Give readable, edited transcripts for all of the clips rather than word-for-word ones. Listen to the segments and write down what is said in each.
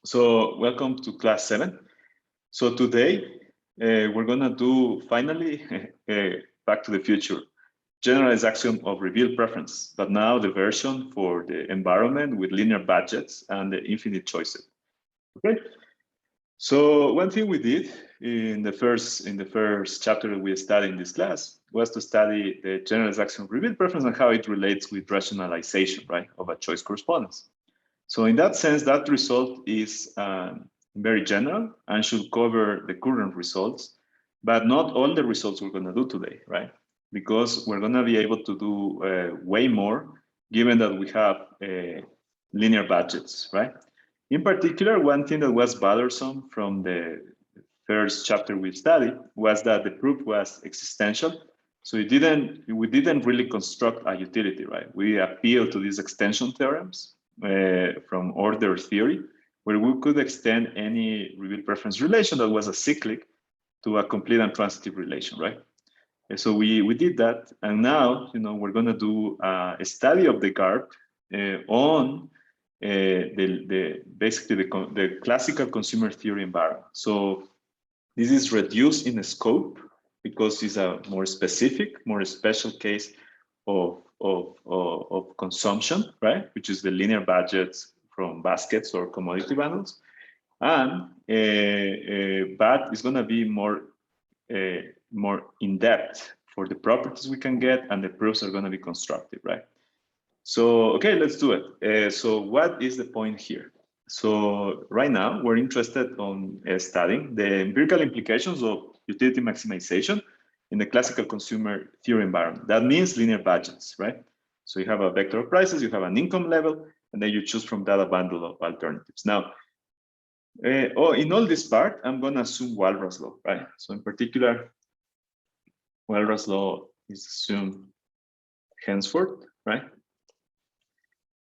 So welcome to class 7. So today we're gonna do finally Back to the Future, generalized axiom of reveal preference, but now the version for the environment with linear budgets and the infinite choices. Okay. So one thing we did in the first chapter that we studied in this class was to study the generalized axiom of reveal preference and how it relates with rationalization, right, of a choice correspondence. So in that sense, that result is very general and should cover the current results, but not all the results we're going to do today, right? Because we're going to be able to do way more, given that we have linear budgets, right? In particular, one thing that was bothersome from the first chapter we studied was that the proof was existential. So we didn't really construct a utility, right? We appealed to these extension theorems from order theory, where we could extend any reveal preference relation that was acyclic to a complete and transitive relation, right? And so we did that, and now we're going to do a study of the GARP on basically the classical consumer theory environment. So this is reduced in scope because it's a more specific, more special case of consumption, right? Which is the linear budgets from baskets or commodity bundles, and but it's going to be more in depth for the properties we can get, and the proofs are going to be constructive, right? So okay, let's do it. So what is the point here? So right now we're interested on studying the empirical implications of utility maximization in the classical consumer theory environment. That means linear budgets, right? So you have a vector of prices, you have an income level, and then you choose from that a bundle of alternatives. Now, in all this part, I'm going to assume Walras law, right? So in particular, Walras law is assumed henceforth, right?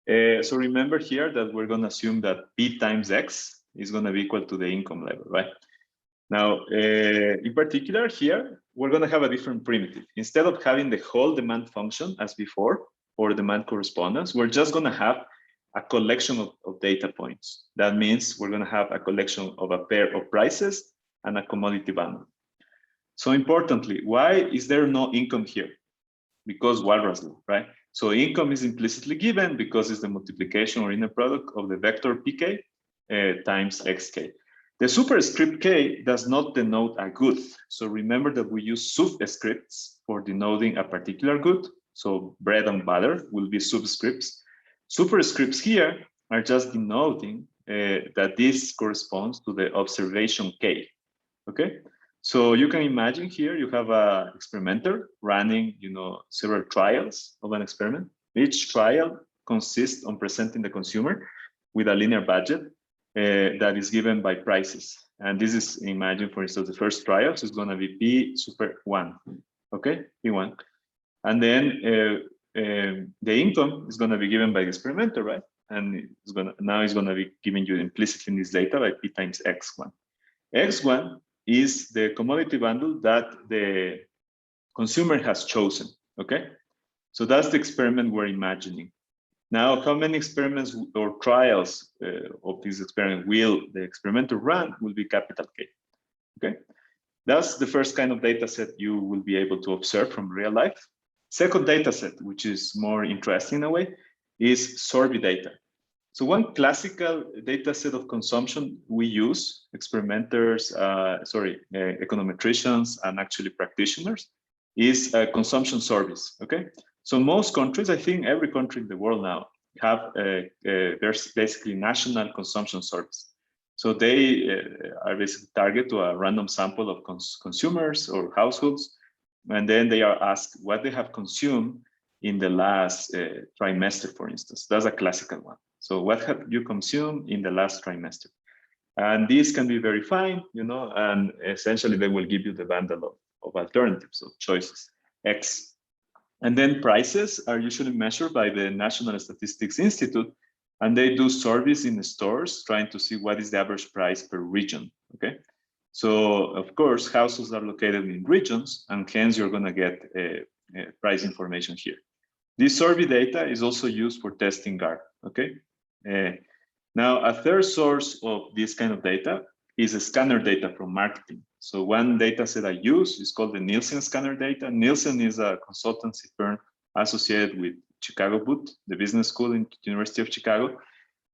So remember here that we're going to assume that P times X is going to be equal to the income level, right? Now, in particular here, we're going to have a different primitive. Instead of having the whole demand function as before, or demand correspondence, we're just going to have a collection of data points. That means we're going to have a collection of a pair of prices and a commodity bundle. So importantly, why is there no income here? Because Walras law, right? So income is implicitly given because it's the multiplication or inner product of the vector pk times xk. The superscript k does not denote a good. So remember that we use subscripts for denoting a particular good. So bread and butter will be subscripts. Superscripts here are just denoting that this corresponds to the observation k, okay? So you can imagine here you have a experimenter running, several trials of an experiment. Each trial consists on presenting the consumer with a linear budget that is given by prices. And this is, imagine, for instance, the first trial, so it's going to be P super 1, okay, P1. And then the income is going to be given by the experimenter, right? And now it's going to be giving you implicitly in this data by P times X1. X1 is the commodity bundle that the consumer has chosen, okay? So that's the experiment we're imagining. Now, how many experiments or trials of this experiment will the experimenter run will be capital K, okay? That's the first kind of data set you will be able to observe from real life. Second data set, which is more interesting in a way, is Sorby data. So one classical data set of consumption we use, experimenters, econometricians, and actually practitioners, is consumption surveys, okay? So most countries, I think every country in the world now, have there's basically national consumption surveys. So they are basically targeted to a random sample of consumers or households, and then they are asked what they have consumed in the last trimester, for instance. That's a classical one. So what have you consumed in the last trimester? And these can be very fine, and essentially they will give you the bundle of alternatives, of choices, X. And then prices are usually measured by the National Statistics Institute, and they do surveys in the stores trying to see what is the average price per region, okay? So of course, households are located in regions, and hence you're gonna get price information here. This survey data is also used for testing GARP, okay? Now, a third source of this kind of data is a scanner data from marketing. So one data set I use is called the Nielsen scanner data. Nielsen is a consultancy firm associated with Chicago Booth, the business school in University of Chicago.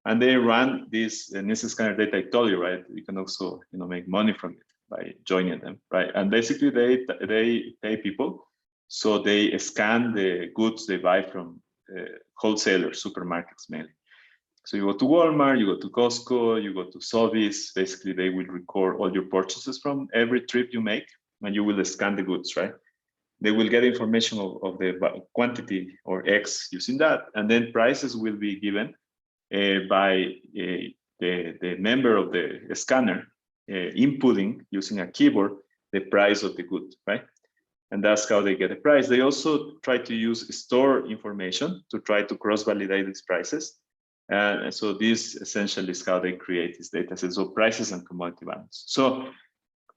And they run this Nielsen scanner data I told you, right? You can also, make money from it by joining them, right? And basically they pay people. So they scan the goods they buy from wholesalers, supermarkets mainly. So you go to Walmart, you go to Costco, you go to Sobeys. Basically, they will record all your purchases from every trip you make, and you will scan the goods, right? They will get information of the quantity or X using that, and then prices will be given by the member of the scanner inputting using a keyboard the price of the good, right? And that's how they get the price. They also try to use store information to try to cross-validate these prices. And so this essentially is how they create this data set. So prices and commodity bundles. So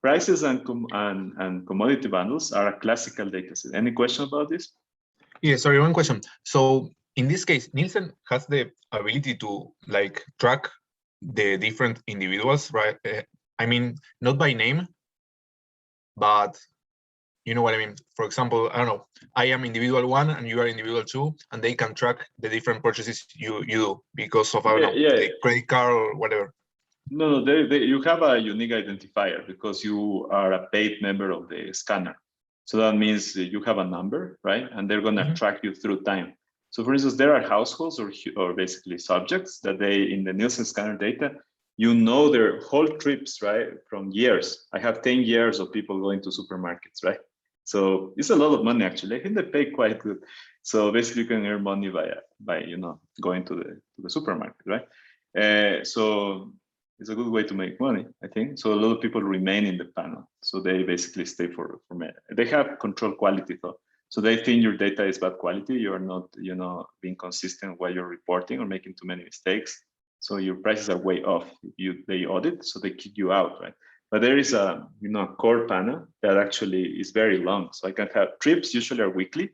prices and commodity bundles are a classical data set. Any question about this? Yeah, sorry, one question. So in this case, Nielsen has the ability to track the different individuals, right? I mean, not by name, but you know what I mean? For example, I don't know, I am individual 1 and you are individual 2, and they can track the different purchases you do because of, I don't know, the credit card or whatever. No, you have a unique identifier because you are a paid member of the scanner. So that means you have a number, right? And they're going to track you through time. So for instance, there are households or basically subjects that in the Nielsen scanner data, their whole trips, right? From years. I have 10 years of people going to supermarkets, right? So it's a lot of money, actually. I think they pay quite good. So basically you can earn money by going to the supermarket, right? So it's a good way to make money, I think. So a lot of people remain in the panel. So they basically stay for they have control quality though. So they think your data is bad quality. You're not, being consistent while you're reporting or making too many mistakes. So your prices are way off. They audit, so they kick you out, right? But there is a core panel that actually is very long. So I can have trips usually are weekly,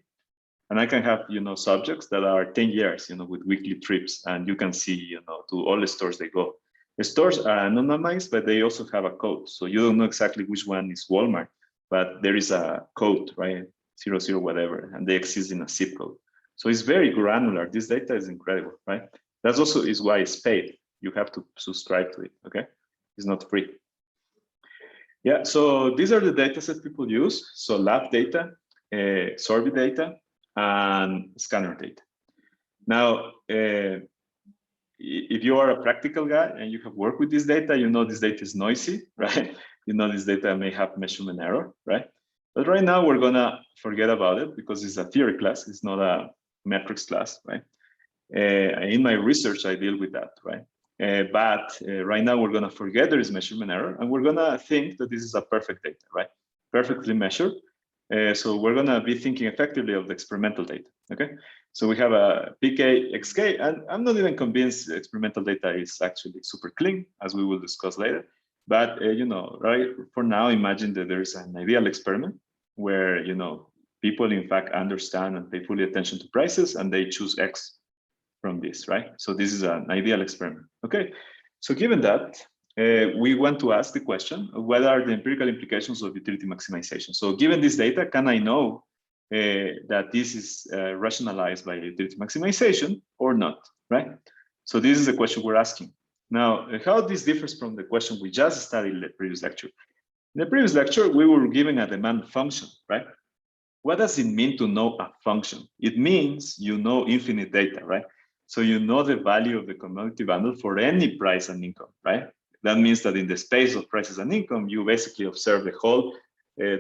and I can have subjects that are 10 years, with weekly trips, and you can see to all the stores they go. The stores are anonymized, but they also have a code, so you don't know exactly which one is Walmart, but there is a code, right? 00 whatever, and they exist in a zip code. So it's very granular. This data is incredible, right? That's also is why it's paid. You have to subscribe to it. Okay, it's not free. Yeah, so these are the data sets people use. So lab data, survey data, and scanner data. Now, if you are a practical guy and you have worked with this data, this data is noisy, right? This data may have measurement error, right? But right now we're gonna forget about it because it's a theory class. It's not a metrics class, right? In my research, I deal with that, right? But right now we're gonna forget there is measurement error, and we're gonna think that this is a perfect data, right? Perfectly measured. So we're gonna be thinking effectively of the experimental data, okay? So we have a PK, XK, and I'm not even convinced experimental data is actually super clean, as we will discuss later. But right, for now, imagine that there is an ideal experiment where people in fact understand and pay fully attention to prices, and they choose X from this, right? So this is an ideal experiment. Okay, so given that, we want to ask the question, what are the empirical implications of utility maximization? So given this data, can I know that this is rationalized by utility maximization or not, right? So this is the question we're asking. Now, how this differs from the question we just studied in the previous lecture. In the previous lecture, we were given a demand function, right? What does it mean to know a function? It means infinite data, right? So the value of the commodity bundle for any price and income, right? That means that in the space of prices and income, you basically observe the whole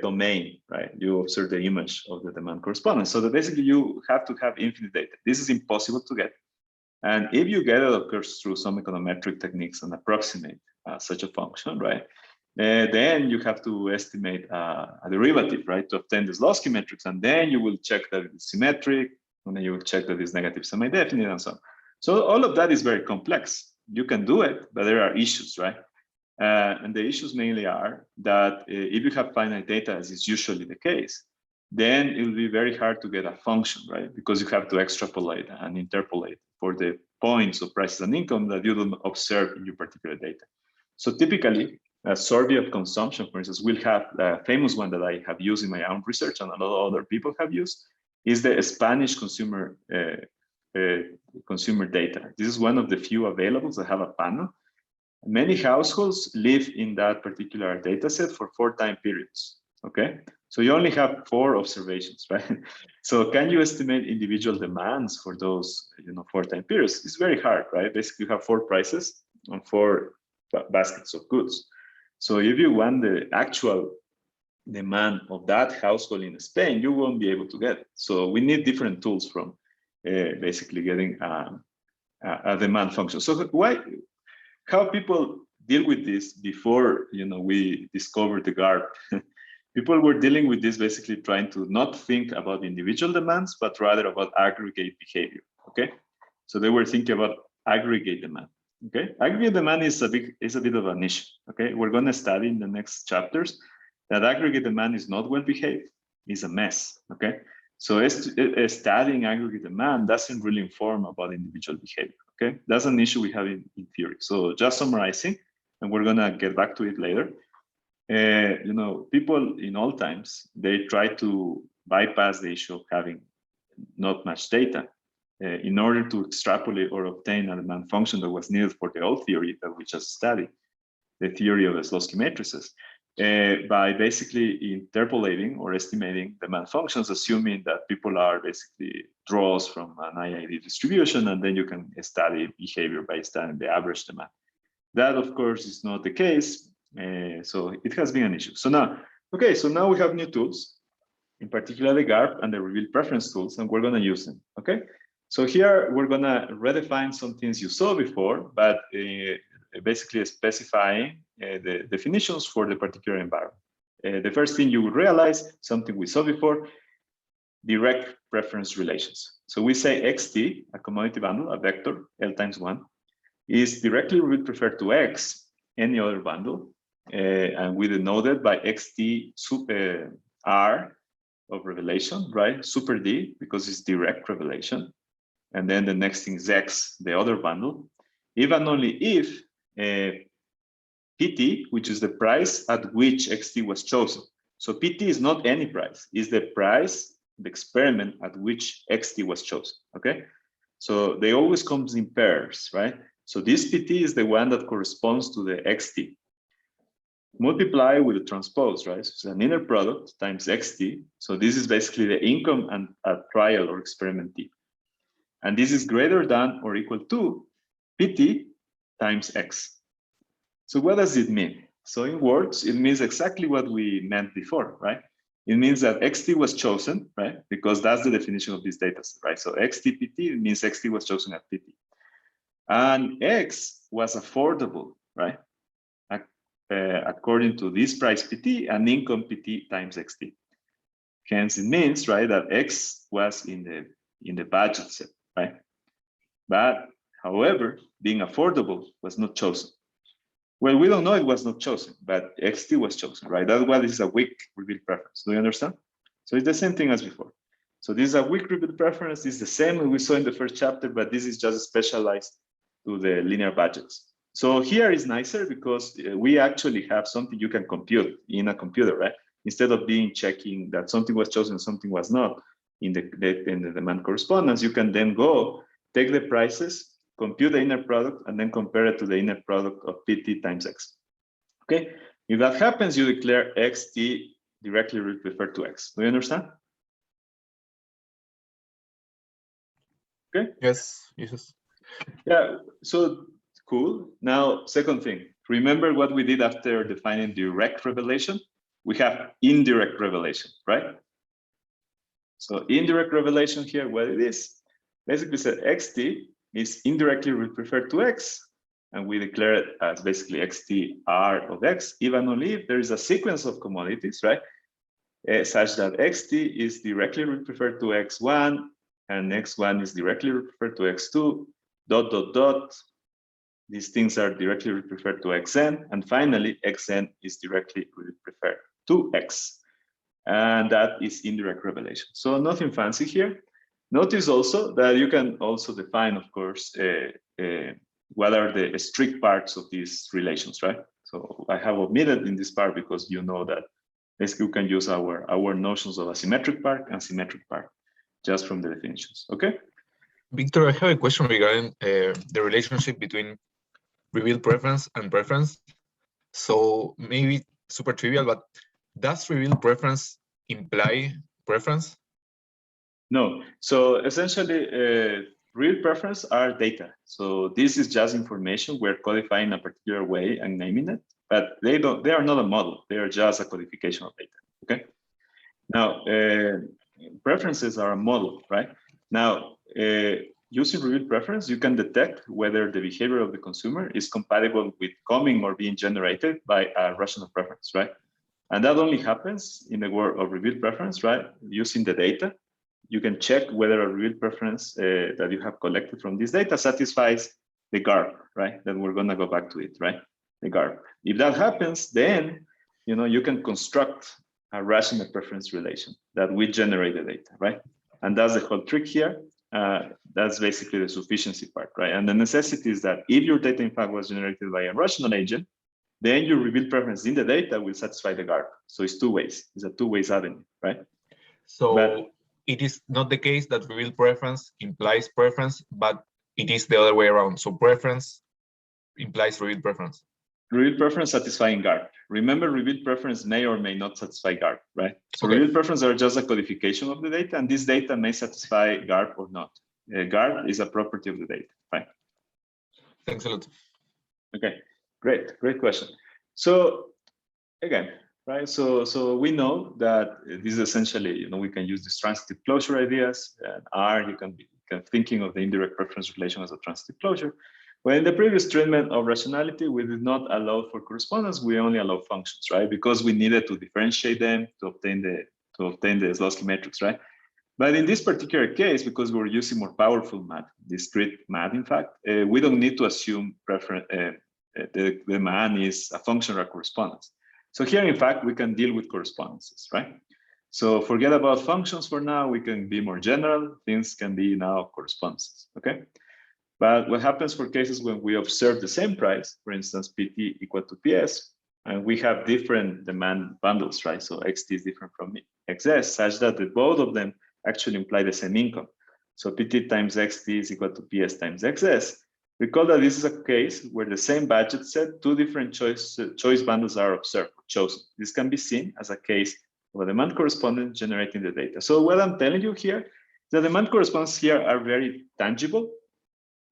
domain, right? You observe the image of the demand correspondence. So that basically you have to have infinite data. This is impossible to get. And if you get it, of course, through some econometric techniques and approximate such a function, right? Then you have to estimate a derivative, right, to obtain this Zlotowski matrix, and then you will check that it's symmetric, and then you will check that it's negative semi-definite, and so on. So all of that is very complex. You can do it, but there are issues, right? And the issues mainly are that if you have finite data, as is usually the case, then it will be very hard to get a function, right? Because you have to extrapolate and interpolate for the points of prices and income that you don't observe in your particular data. So typically, a survey of consumption, for instance, will have a famous one that I have used in my own research and a lot of other people have used, is the Spanish consumer consumer data. This is one of the few available that have a panel. Many households live in that particular data set for 4 time periods, okay? So you only have 4 observations, right? So can you estimate individual demands for those 4 time periods? It's very hard, right? Basically, you have 4 prices and 4 baskets of goods. So if you want the actual demand of that household in Spain, you won't be able to get it. So we need different tools from basically getting a demand function. So how people deal with this before we discovered the GARP? People were dealing with this basically trying to not think about individual demands, but rather about aggregate behavior. Okay, so they were thinking about aggregate demand. Okay, aggregate demand is a bit of a niche. Okay, we're going to study in the next chapters that aggregate demand is not well behaved, it's a mess. Okay, so studying aggregate demand doesn't really inform about individual behavior. Okay, that's an issue we have in theory. So just summarizing, and we're gonna get back to it later. People in all times, they try to bypass the issue of having not much data in order to extrapolate or obtain a demand function that was needed for the old theory that we just studied, the theory of the Slowski matrices, by basically interpolating or estimating demand functions, assuming that people are basically draws from an IID distribution, and then you can study behavior by studying the average demand. That, of course, is not the case. So it has been an issue. So now we have new tools, in particular the GARP and the reveal preference tools, and we're going to use them. Okay. So here we're going to redefine some things you saw before, but basically specifying the definitions for the particular environment. The first thing you will realize, something we saw before, direct preference relations. So we say XT, a commodity bundle, a vector, L times 1, is directly preferred to X, any other bundle, and we denote it by XT super R of revelation, right? Super D, because it's direct revelation. And then the next thing is X, the other bundle, even only if PT, which is the price at which XT was chosen. So PT is not any price, it's the price, the experiment at which XT was chosen, okay? So they always comes in pairs, right? So this PT is the one that corresponds to the XT. Multiply with the transpose, right? So it's an inner product times XT. So this is basically the income and a trial or experiment T. And this is greater than or equal to PT times X. So what does it mean? So in words, it means exactly what we meant before, right? It means that XT was chosen, right? Because that's the definition of this data set, right? So XT-PT means XT was chosen at PT. And X was affordable, right? According to this price PT and income PT times XT. Hence, it means, right, that X was in the budget set, right? But, however, being affordable was not chosen. Well, we don't know it was not chosen, but XT was chosen, right? That's why this is a weak reveal preference. Do you understand? So it's the same thing as before. So this is a weak reveal preference. It's the same as we saw in the first chapter, but this is just specialized to the linear budgets. So here is nicer because we actually have something you can compute in a computer, right? Instead of being checking that something was chosen, something was not in the demand correspondence, you can then go take the prices, compute the inner product, and then compare it to the inner product of PT times X. Okay, if that happens, you declare XT directly referred to X. Do you understand? Okay. Yes. Yeah, so cool. Now, second thing, remember what we did after defining direct revelation? We have indirect revelation, right? So indirect revelation here, what it is, basically said XT is indirectly referred to X, and we declare it as basically XTR of X, even only if there is a sequence of commodities, right? Such that XT is directly referred to X1, and X1 is directly referred to X2, ... These things are directly referred to Xn, and finally, Xn is directly referred to X. And that is indirect revelation. So nothing fancy here. Notice also that you can also define, of course, what are the strict parts of these relations, right? So I have omitted in this part because you know that basically we can use our notions of asymmetric part and symmetric part just from the definitions, okay? Victor, I have a question regarding the relationship between revealed preference and preference. So maybe super trivial, but does revealed preference imply preference? No, so essentially real preference are data. So this is just information. We're codifying a particular way and naming it, but they are not a model. They are just a codification of data, okay? Now, preferences are a model, right? Now, using revealed preference, you can detect whether the behavior of the consumer is compatible with coming or being generated by a rational preference, right? And that only happens in the world of revealed preference, right? Using the data, you can check whether a revealed preference that you have collected from this data satisfies the GARP, right? Then we're gonna go back to it, right? The GARP. If that happens, then you can construct a rational preference relation that will generate the data, right? And that's the whole trick here. That's basically the sufficiency part, right? And the necessity is that if your data in fact was generated by a rational agent, then your revealed preference in the data will satisfy the GARP. So it's two ways. It's a two-way avenue, right? So it is not the case that revealed preference implies preference, but it is the other way around. So preference implies revealed preference. Revealed preference satisfying GARP. Remember, revealed preference may or may not satisfy GARP, right? So okay. Revealed preference are just a codification of the data, and this data may satisfy GARP or not. GARP is a property of the data, right? Thanks a lot. Okay, great question. So again, right? So we know that this is essentially, we can use these transitive closure ideas. And R, you can be thinking of the indirect preference relation as a transitive closure. Well, in the previous treatment of rationality, we did not allow for correspondence. We only allow functions, right? Because we needed to differentiate them to obtain the Zlotowski metrics, right? But in this particular case, because we're using more powerful math, discrete math, in fact, we don't need to assume preference. The man is a function or a correspondence. So here, in fact, we can deal with correspondences, right? So forget about functions for now. We can be more general. Things can be now correspondences, okay? But what happens for cases when we observe the same price, for instance, PT equal to PS, and we have different demand bundles, right? So XT is different from XS, such that both of them actually imply the same income. So PT times XT is equal to PS times XS. Recall that this is a case where the same budget set, two different choice bundles are observed, chosen. This can be seen as a case of a demand correspondence generating the data. So what I'm telling you here, the demand correspondences here are very tangible.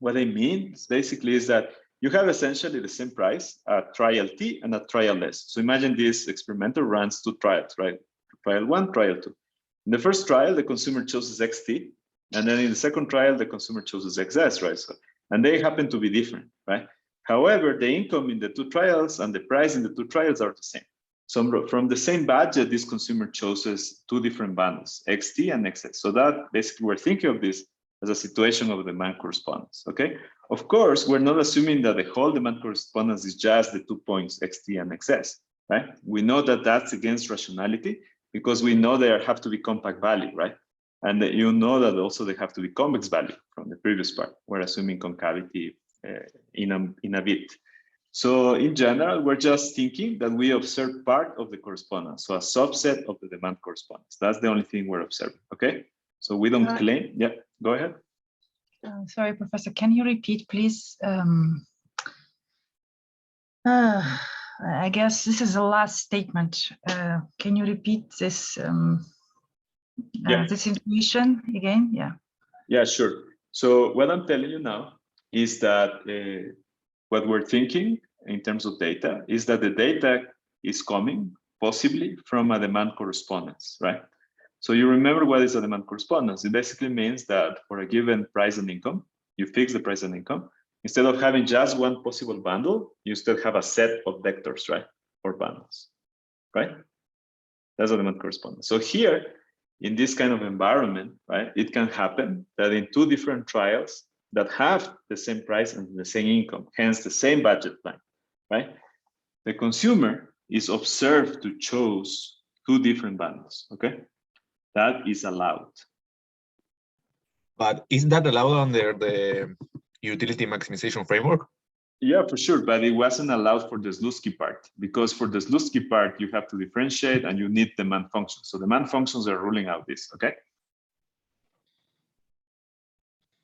What I mean basically is that you have essentially the same price at trial T and at trial S. So imagine this experimenter runs two trials, right? Trial 1, trial 2. In the first trial, the consumer chooses XT, and then in the second trial, the consumer chooses XS, right? So, and they happen to be different, right? However, the income in the two trials and the price in the two trials are the same. So from the same budget, this consumer chooses two different bundles, XT and XS. So that basically we're thinking of this as a situation of demand correspondence, okay? Of course, we're not assuming that the whole demand correspondence is just the 2 points, XT and XS, right? We know that that's against rationality because we know there have to be compact value, right? And you know that also they have to be convex value from the previous part. We're assuming concavity in a bit. So in general, we're just thinking that we observe part of the correspondence, so a subset of the demand correspondence. That's the only thing we're observing, okay? So we don't claim, yeah, go ahead. Sorry, Professor, can you repeat, please? I guess this is the last statement. Can you repeat this, this information again? Yeah. Yeah, sure. So what I'm telling you now is that what we're thinking in terms of data is that the data is coming possibly from a demand correspondence, right? So you remember what is a demand correspondence? It basically means that for a given price and income, you fix the price and income. Instead of having just one possible bundle, you still have a set of vectors, right? Or bundles, right? That's a demand correspondence. So here, in this kind of environment, right, it can happen that in two different trials that have the same price and the same income, hence the same budget plan, right? The consumer is observed to choose two different bundles, okay? That is allowed. But is that allowed under the utility maximization framework? Yeah, for sure, but it wasn't allowed for the Slutsky part, because for the Slutsky part, you have to differentiate and you need demand functions. So demand functions are ruling out this, okay?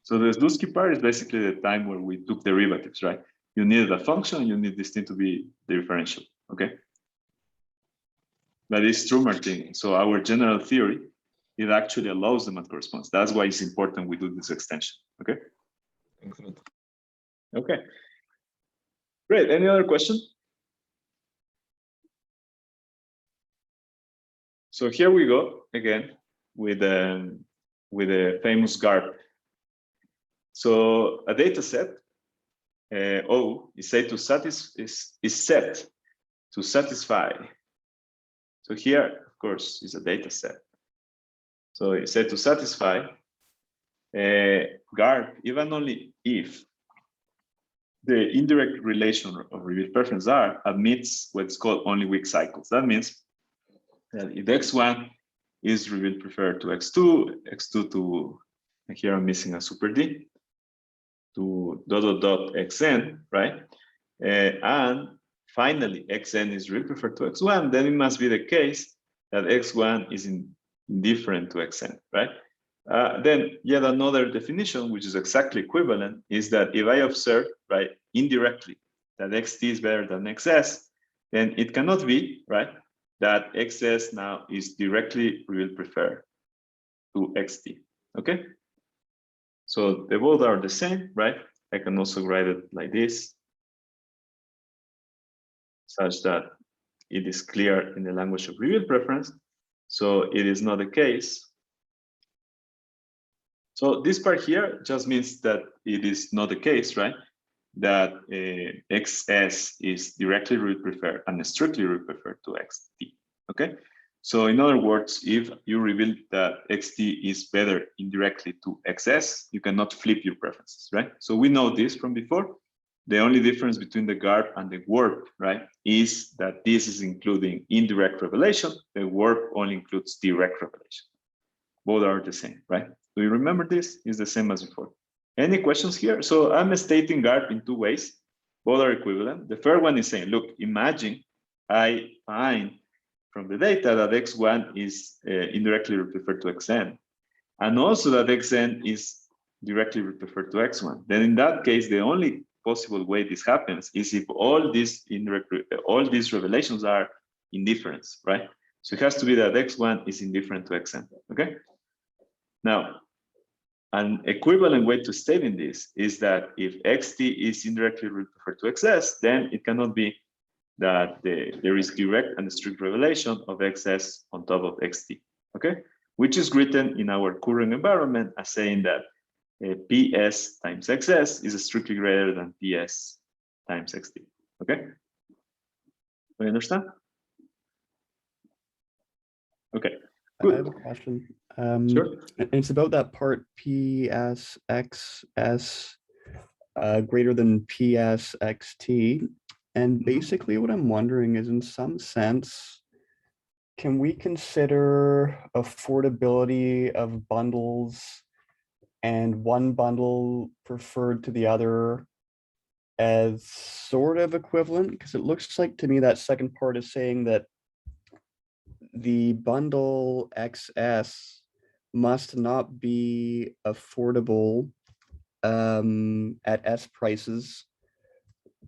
So the Slutsky part is basically the time where we took derivatives, right? You needed a function, you need this thing to be differential, okay? But it's true, Martin. So our general theory, it actually allows demand corresponds. That's why it's important we do this extension, okay? Excellent. Okay. Great, any other question? So here we go again with the famous GARP. So a data set O is set to satisfy. So here, of course, is a data set. So it's set to satisfy GARP even only if the indirect relation of revealed preference R admits what's called only weak cycles. That means that if X1 is revealed preferred to X2, X2 to, here I'm missing a super D, to ... xn, right? And finally, xn is revealed preferred to X1, then it must be the case that X1 is indifferent to xn, right? Then yet another definition, which is exactly equivalent, is that if I observe, right, indirectly that xt is better than xs, then it cannot be, right, that xs now is directly revealed preferred to xt, okay? So they both are the same, right? I can also write it like this, such that it is clear in the language of revealed preference. So it is not the case. So this part here just means that it is not the case, right? That XS is directly revealed preferred and strictly revealed preferred to XT, okay? So in other words, if you reveal that XT is better indirectly to XS, you cannot flip your preferences, right? So we know this from before. The only difference between the GARP and the warp, right, is that this is including indirect revelation. The warp only includes direct revelation. Both are the same, right? Do you remember this? It's the same as before. Any questions here? So I'm stating GARP in two ways. Both are equivalent. The first one is saying, look, imagine I find from the data that X1 is indirectly referred to Xn, and also that Xn is directly referred to X1. Then in that case, the only possible way this happens is if all these revelations are indifference, right? So it has to be that X1 is indifferent to Xn, okay? Now, an equivalent way to stating this is that if Xt is indirectly referred to Xs, then it cannot be that there is direct and strict revelation of Xs on top of Xt, okay? Which is written in our current environment as saying that PS times Xs is strictly greater than PS times Xt, okay? Do you understand? Okay, good. I have a question. Sure. And it's about that part PSXS greater than PSXT. And basically what I'm wondering is, in some sense, can we consider affordability of bundles and one bundle preferred to the other as sort of equivalent? Because it looks like to me that second part is saying that the bundle XS must not be affordable at S prices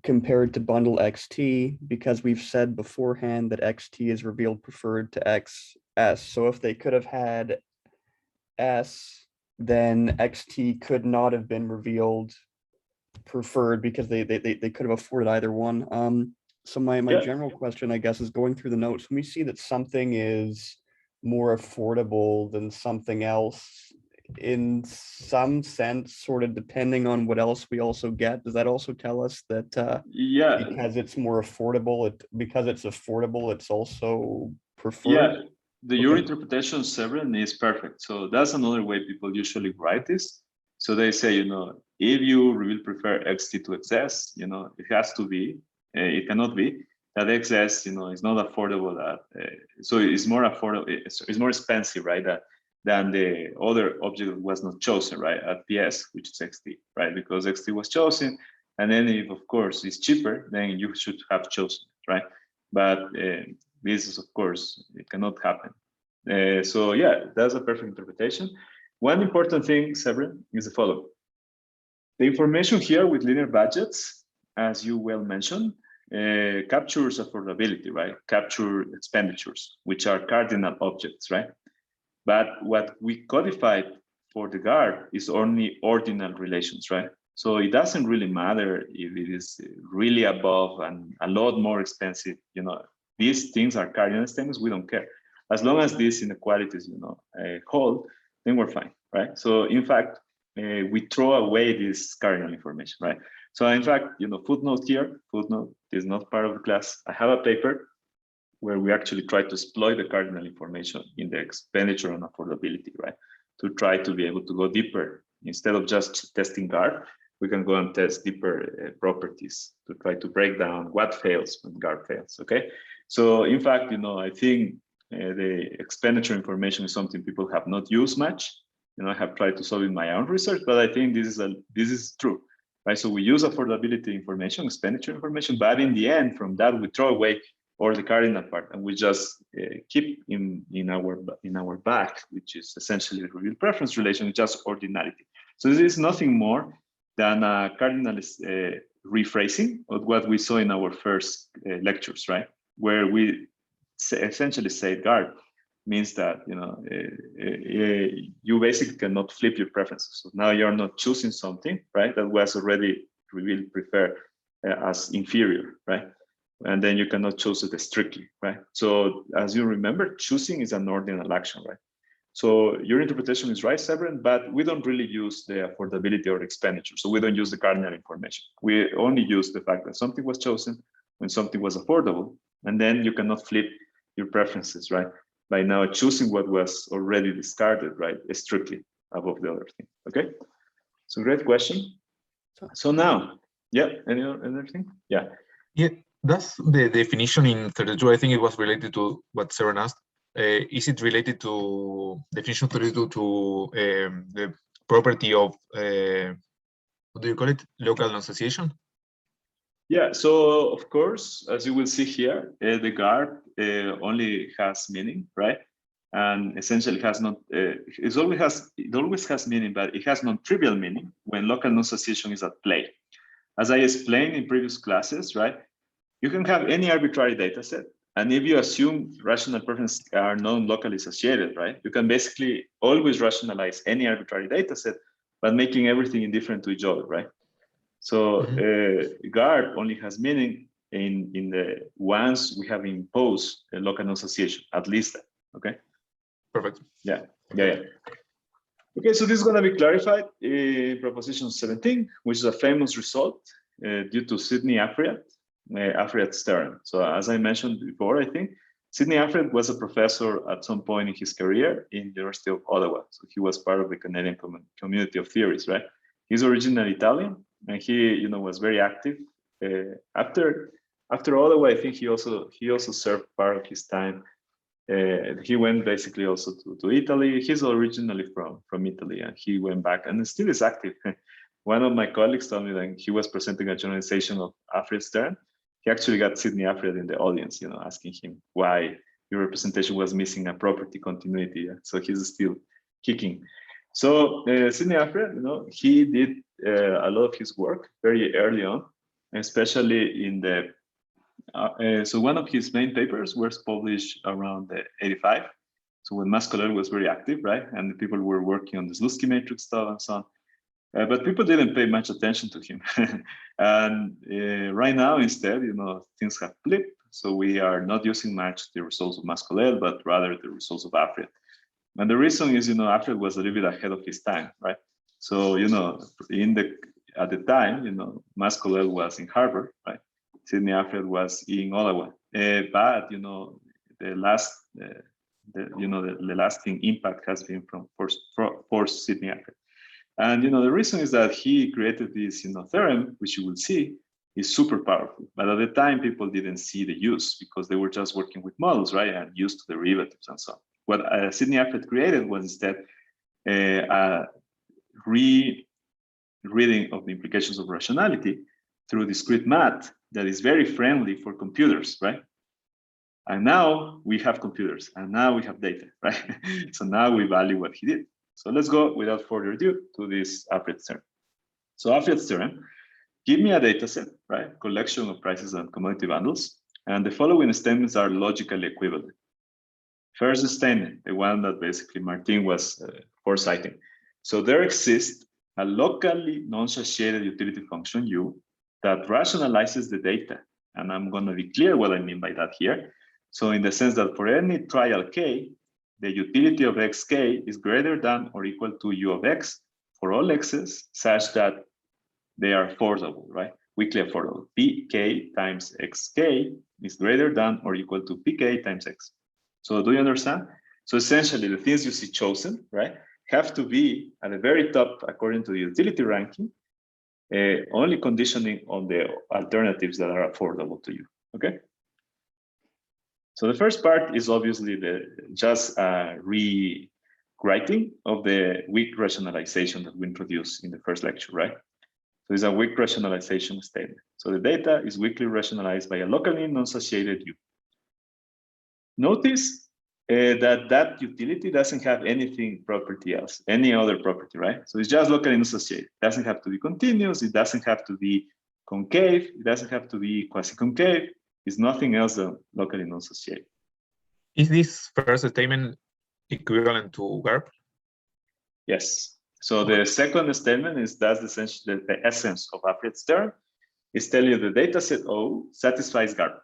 compared to bundle XT, because we've said beforehand that XT is revealed preferred to XS. So if they could have had S, then XT could not have been revealed preferred because they could have afforded either one. So my Yeah. general question, I guess, is going through the notes. When we see that something is more affordable than something else, in some sense, sort of depending on what else we also get, does that also tell us that Yeah, because it's more affordable, it's also preferred? yeah. Your Okay. interpretation, Severin, is perfect. So that's another way people usually write this. So they say, you know, if you really prefer XT to XS, you know, it has to be, it cannot be that XS, you know, is not affordable. That so it's more affordable, it's more expensive, right? than the other object that was not chosen, right, at PS, which is XT, right, because XT was chosen. And then if, of course, it's cheaper, then you should have chosen it, right? But this is, of course, it cannot happen. So yeah, that's a perfect interpretation. One important thing, Severin, is the following. The information here with linear budgets, as you well mentioned, captures affordability, right? Capture expenditures, which are cardinal objects, right? But what we codified for the guard is only ordinal relations, right? So it doesn't really matter if it is really above and a lot more expensive, you know, these things are cardinal things, we don't care. As long as these inequalities, you know, hold, then we're fine, right? So in fact, we throw away this cardinal information, right? So in fact, you know, footnote here, footnote is not part of the class. I have a paper where we actually try to exploit the cardinal information in the expenditure and affordability, right? To try to be able to go deeper. Instead of just testing guard, we can go and test deeper properties to try to break down what fails when guard fails, okay? So in fact, you know, I think the expenditure information is something people have not used much. You know, I have tried to solve in my own research, but I think this is true, right? So we use affordability information, expenditure information, but in the end, from that we throw away or the cardinal part, and we just keep in our back, which is essentially the revealed preference relation, just ordinality. So this is nothing more than a cardinal rephrasing of what we saw in our first lectures, right? Where we essentially say guard means that, you know, you basically cannot flip your preferences. So now you're not choosing something, right, that was already revealed preferred as inferior, right? And then you cannot choose it strictly, right? So as you remember, choosing is an ordinal action, right? So your interpretation is right, Severin, but we don't really use the affordability or expenditure. So we don't use the cardinal information. We only use the fact that something was chosen when something was affordable, and then you cannot flip your preferences, right? By now choosing what was already discarded, right? Strictly above the other thing, okay? So great question. So now, yeah, any other thing? Yeah. Yeah, that's the definition in 32. I think it was related to what Severin asked. Is it related to definition 32 to the property of, what do you call it, local association? Yeah, so of course, as you will see here, the guard only has meaning, right? And essentially has not, it always has meaning, but it has non-trivial meaning when local association is at play. As I explained in previous classes, right? You can have any arbitrary data set. And if you assume rational preferences are non-locally associated, right? You can basically always rationalize any arbitrary data set, but making everything indifferent to each other, right? So guard only has meaning in the once we have imposed a local association, at least that, okay? Perfect. Yeah. Okay, so this is gonna be clarified in proposition 17, which is a famous result due to Sidney Afriyat's theorem. So as I mentioned before, I think, Sidney Afriyat was a professor at some point in his career in the University of Ottawa. So he was part of the Canadian community of theorists, right? He's originally Italian, and he, you know, was very active. After Ottawa, I think he also served part of his time. He went basically also to Italy. He's originally from Italy, and he went back and still is active. One of my colleagues told me that he was presenting a generalization of Afriyat's theorem. He actually got Sidney Afriyat in the audience, you know, asking him why your representation was missing a property continuity. Yeah? So he's still kicking. So Sidney Afriyat, you know, he did a lot of his work very early on, especially in the, so one of his main papers was published around the 85. So when Mascolel was very active, right? And the people were working on the Slutsky matrix stuff and so on. But people didn't pay much attention to him. And right now, instead, you know, things have flipped. So we are not using much the results of Mascolel, but rather the results of Afriyat. And the reason is, you know, Afriyat was a little bit ahead of his time, right? So, you know, at the time, you know, Mascolel was in Harvard, right? Sidney Afriyat was in Ottawa. But, you know, the lasting impact has been from Sidney Afriyat. And, you know, the reason is that he created this, you know, theorem, which you will see is super powerful. But at the time, people didn't see the use because they were just working with models, right? And used to derivatives and so on. what Sidney Alfred created was instead a reading of the implications of rationality through discrete math that is very friendly for computers, right? And now we have computers, and now we have data, right? So now we value what he did. So let's go, without further ado, to this Alfred's theorem. So Alfred's theorem, give me a data set, right? Collection of prices and commodity bundles, and the following statements are logically equivalent. First statement, the one that basically Martin was foresighting. So there exists a locally non-satiated utility function U that rationalizes the data. And I'm going to be clear what I mean by that here. So in the sense that for any trial k, the utility of xk is greater than or equal to u of x for all x's such that they are affordable, right? Weakly affordable. Pk times xk is greater than or equal to pk times x. So do you understand? So essentially the things you see chosen, right, have to be at the very top according to the utility ranking, only conditioning on the alternatives that are affordable to you, okay? So the first part is obviously just rewriting of the weak rationalization that we introduced in the first lecture, right? So it's a weak rationalization statement. So the data is weakly rationalized by a locally non-satiated U. Notice that utility doesn't have anything property else, any other property, right? So it's just locally non-satiated. It doesn't have to be continuous. It doesn't have to be concave. It doesn't have to be quasi-concave. It's nothing else than locally non-satiated. Is this first statement equivalent to GARP? Yes. So the second statement is that's essentially the essence of Alfred's theorem. It's telling you the data set O satisfies GARP.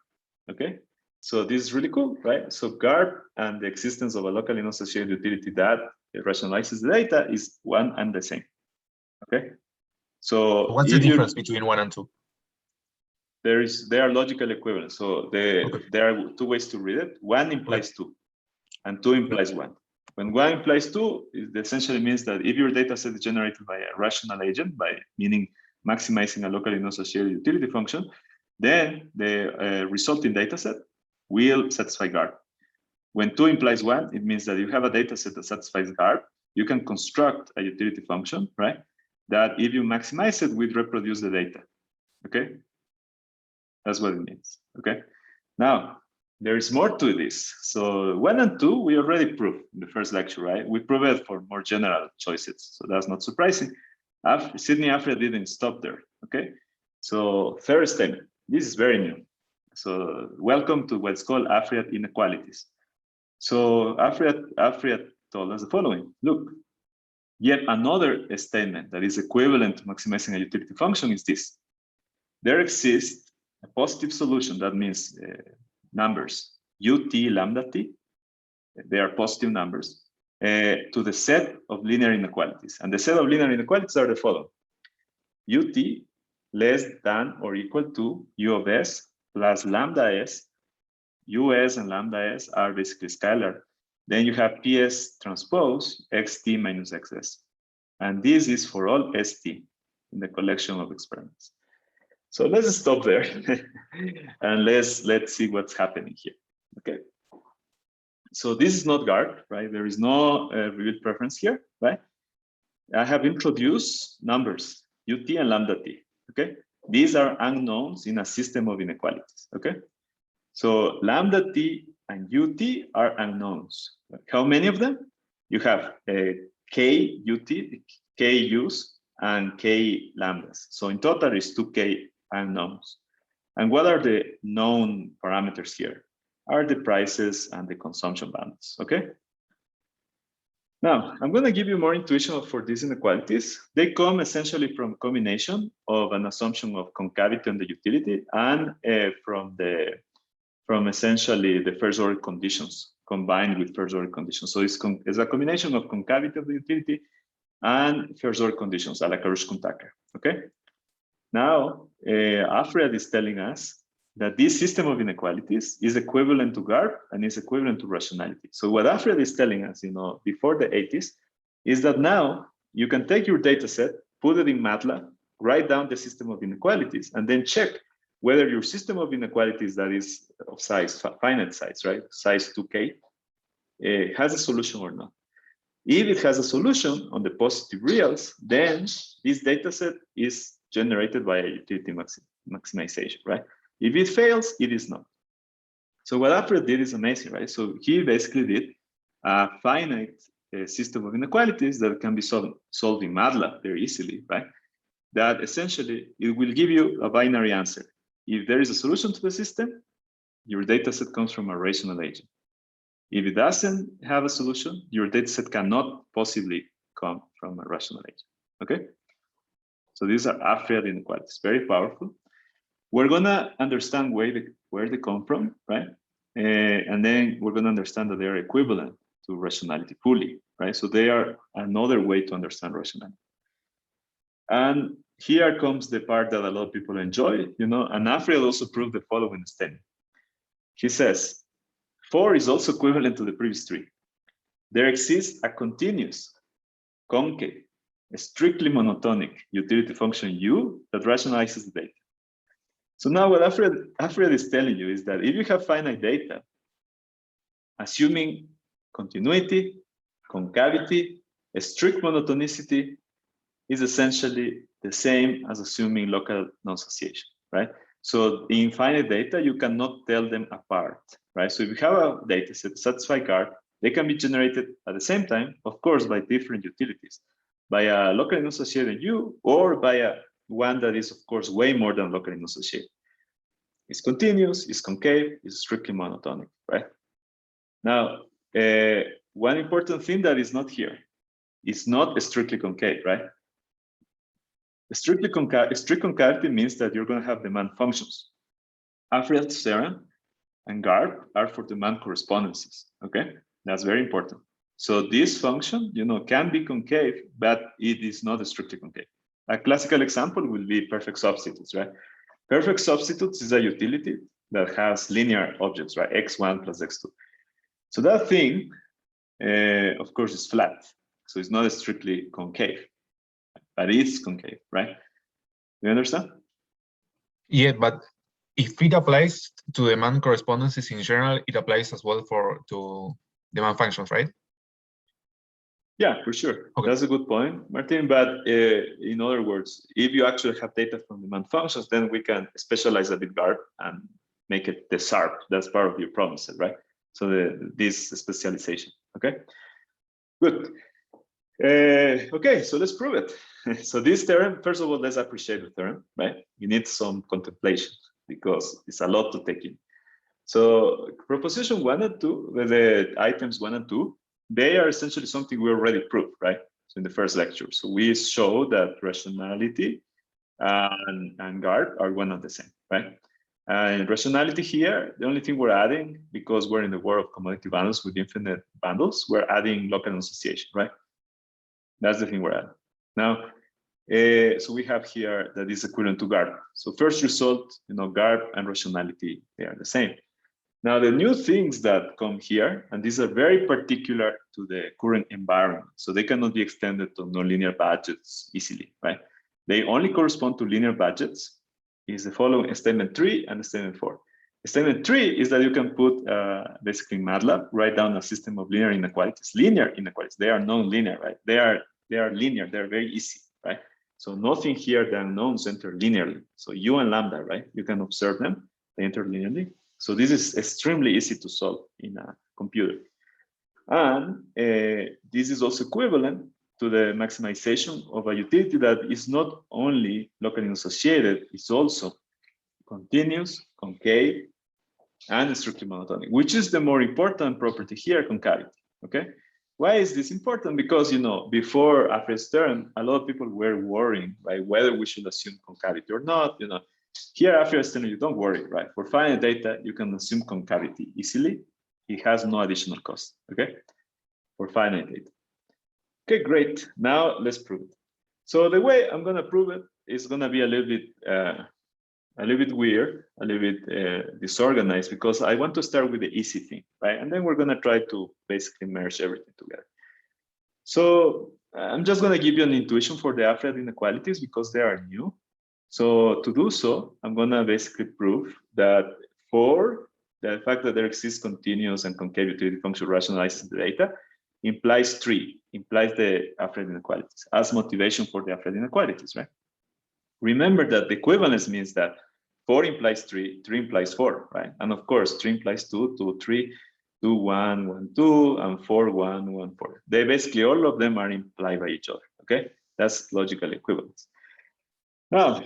Okay. So this is really cool, right? So GARP and the existence of a locally non-associated utility that rationalizes the data is one and the same. Okay. So what's the difference between 1 and 2? They are logical equivalent. So there are two ways to read it. One implies two, and two implies one. When one implies two, it essentially means that if your data set is generated by a rational agent, meaning maximizing a locally non-associated utility function, then the resulting data set will satisfy GARP. When two implies one, it means that you have a data set that satisfies GARP. You can construct a utility function, right? That if you maximize it, will reproduce the data. Okay. That's what it means, okay? Now, there is more to this. So 1 and 2, we already proved in the first lecture, right? We proved it for more general choices, so that's not surprising. Sidney Alfred didn't stop there, okay? So third statement, this is very new. So welcome to what's called Alfred inequalities. So Alfred told us the following, look, yet another statement that is equivalent to maximizing a utility function is this. There exists a positive solution, that means numbers, ut lambda t, they are positive numbers, to the set of linear inequalities. And the set of linear inequalities are the following. Ut less than or equal to u of s plus lambda s. Us and lambda s are basically scalar. Then you have ps transpose xt minus xs. And this is for all st in the collection of experiments. So let's stop there and let's see what's happening here. Okay. So this is not GARP, right? There is no revealed preference here, right? I have introduced numbers, ut and lambda t. Okay. These are unknowns in a system of inequalities. Okay. So lambda t and ut are unknowns. How many of them? You have k ut, k u's, and k lambdas. So in total is 2k unknowns. And what are the known parameters here? Are the prices and the consumption bounds, okay? Now, I'm going to give you more intuition for these inequalities. They come essentially from combination of an assumption of concavity on the utility and from essentially the first order conditions combined with first order conditions. So it's a combination of concavity of the utility and first order conditions, a la Karush-Kuntaka, okay? Now, Alfred is telling us that this system of inequalities is equivalent to GARP and is equivalent to rationality. So what Alfred is telling us, before the 80s, is that now you can take your data set, put it in MATLAB, write down the system of inequalities, and then check whether your system of inequalities that is of size, finite size, right? Size 2K, has a solution or not. If it has a solution on the positive reals, then this data set is generated by a utility maximization, right? If it fails, it is not. So what Alfred did is amazing, right? So he basically did a finite system of inequalities that can be solved in MATLAB very easily, right? That essentially, it will give you a binary answer. If there is a solution to the system, your data set comes from a rational agent. If it doesn't have a solution, your dataset cannot possibly come from a rational agent. Okay? So these are Alfred inequalities, very powerful. We're gonna understand where they come from, right? And then we're gonna understand that they are equivalent to rationality fully, right? So they are another way to understand rationality. And here comes the part that a lot of people enjoy, and Alfred also proved the following statement. He says, 4 is also equivalent to the previous 3. There exists a continuous, concave, strictly monotonic utility function U that rationalizes the data. So now what Alfred is telling you is that if you have finite data, assuming continuity, concavity, a strict monotonicity is essentially the same as assuming local non-association, right? So in finite data, you cannot tell them apart, right? So if you have a data set satisfy GARP, they can be generated at the same time, of course, by different utilities, by a locally associated U or by a one that is, of course, way more than locally associated. It's continuous, it's concave, it's strictly monotonic, right? Now, one important thing that is not here, it's not strictly concave, right? Strict concavity means that you're going to have demand functions. Alfred's theorem and GARP are for demand correspondences. Okay, that's very important. So this function, can be concave, but it is not strictly concave. A classical example will be perfect substitutes, right? Perfect substitutes is a utility that has linear objects, right? X1 plus X2. So that thing, of course, is flat. So it's not strictly concave. But it's concave, right? You understand? Yeah, but if it applies to demand correspondences in general, it applies as well to demand functions, right? Yeah, for sure. Okay. That's a good point, Martin. But in other words, if you actually have data from demand functions, then we can specialize a bit GARP and make it the SARP. That's part of your problem set, right? So this specialization, okay? Good. Okay, so let's prove it. So this theorem, first of all, let's appreciate the theorem, right? You need some contemplation because it's a lot to take in. So proposition 1 and 2, the items 1 and 2, they are essentially something we already proved, right? So in the first lecture. So we show that rationality and GARP are one and the same, right? And rationality here, the only thing we're adding, because we're in the world of commodity bundles with infinite bundles, we're adding local association, right? That's the thing we're adding. Now, so we have here that is equivalent to GARP. So first result, GARP and rationality, they are the same. Now, the new things that come here, and these are very particular to the current environment, so they cannot be extended to nonlinear budgets easily, right? They only correspond to linear budgets, is the following statement 3 and statement 4. Statement 3 is that you can put basically in MATLAB, write down a system of linear inequalities. Linear inequalities, they are non-linear, right? They are linear, they're very easy, right? So nothing here, the unknowns enter linearly. So U and lambda, right? You can observe them, they enter linearly. So this is extremely easy to solve in a computer. And this is also equivalent to the maximization of a utility that is not only locally associated, it's also continuous, concave, and strictly monotonic, which is the more important property here, concavity, okay? Why is this important? Because, before Alfred's theorem, a lot of people were worrying, right, whether we should assume concavity or not, Here, Alfred's theorem, you don't worry, right? For finite data, you can assume concavity easily. It has no additional cost, okay? For finite data. Okay, great. Now let's prove it. So the way I'm gonna prove it is gonna be a little bit weird, a little bit disorganized, because I want to start with the easy thing, right? And then we're gonna try to basically merge everything together. So I'm just gonna give you an intuition for the Alfred inequalities because they are new. So to do so, I'm gonna basically prove that for the fact that there exists continuous and concave utility function rationalizes the data, implies 3, implies the Alfred inequalities as motivation for the Alfred inequalities, right? Remember that the equivalence means that 4 implies 3, 3 implies 4, right? And of course, 3 implies 2, 2, 3, 2, 1, 1, 2, and 4, 1, 1, 4. They basically, all of them are implied by each other, okay? That's logical equivalence. Now,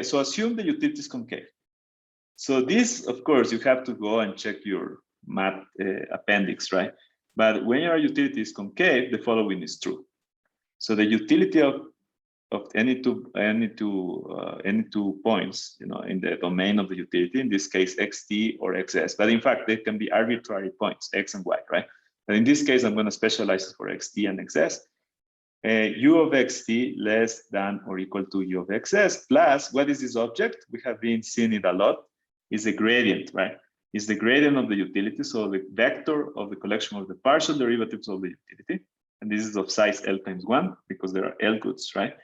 so assume the utility is concave. So this, of course, you have to go and check your math appendix, right? But when your utility is concave, the following is true. So the utility of any two points, you know, in the domain of the utility, in this case xt or xs, but in fact they can be arbitrary points, x and y, right? But in this case, I'm going to specialize for xt and xs. U of xt less than or equal to u of xs plus, what is this object? We have been seeing it a lot. Is the gradient, right? Is the gradient of the utility, so the vector of the collection of the partial derivatives of the utility, and this is of size L times 1 because there are L goods, right?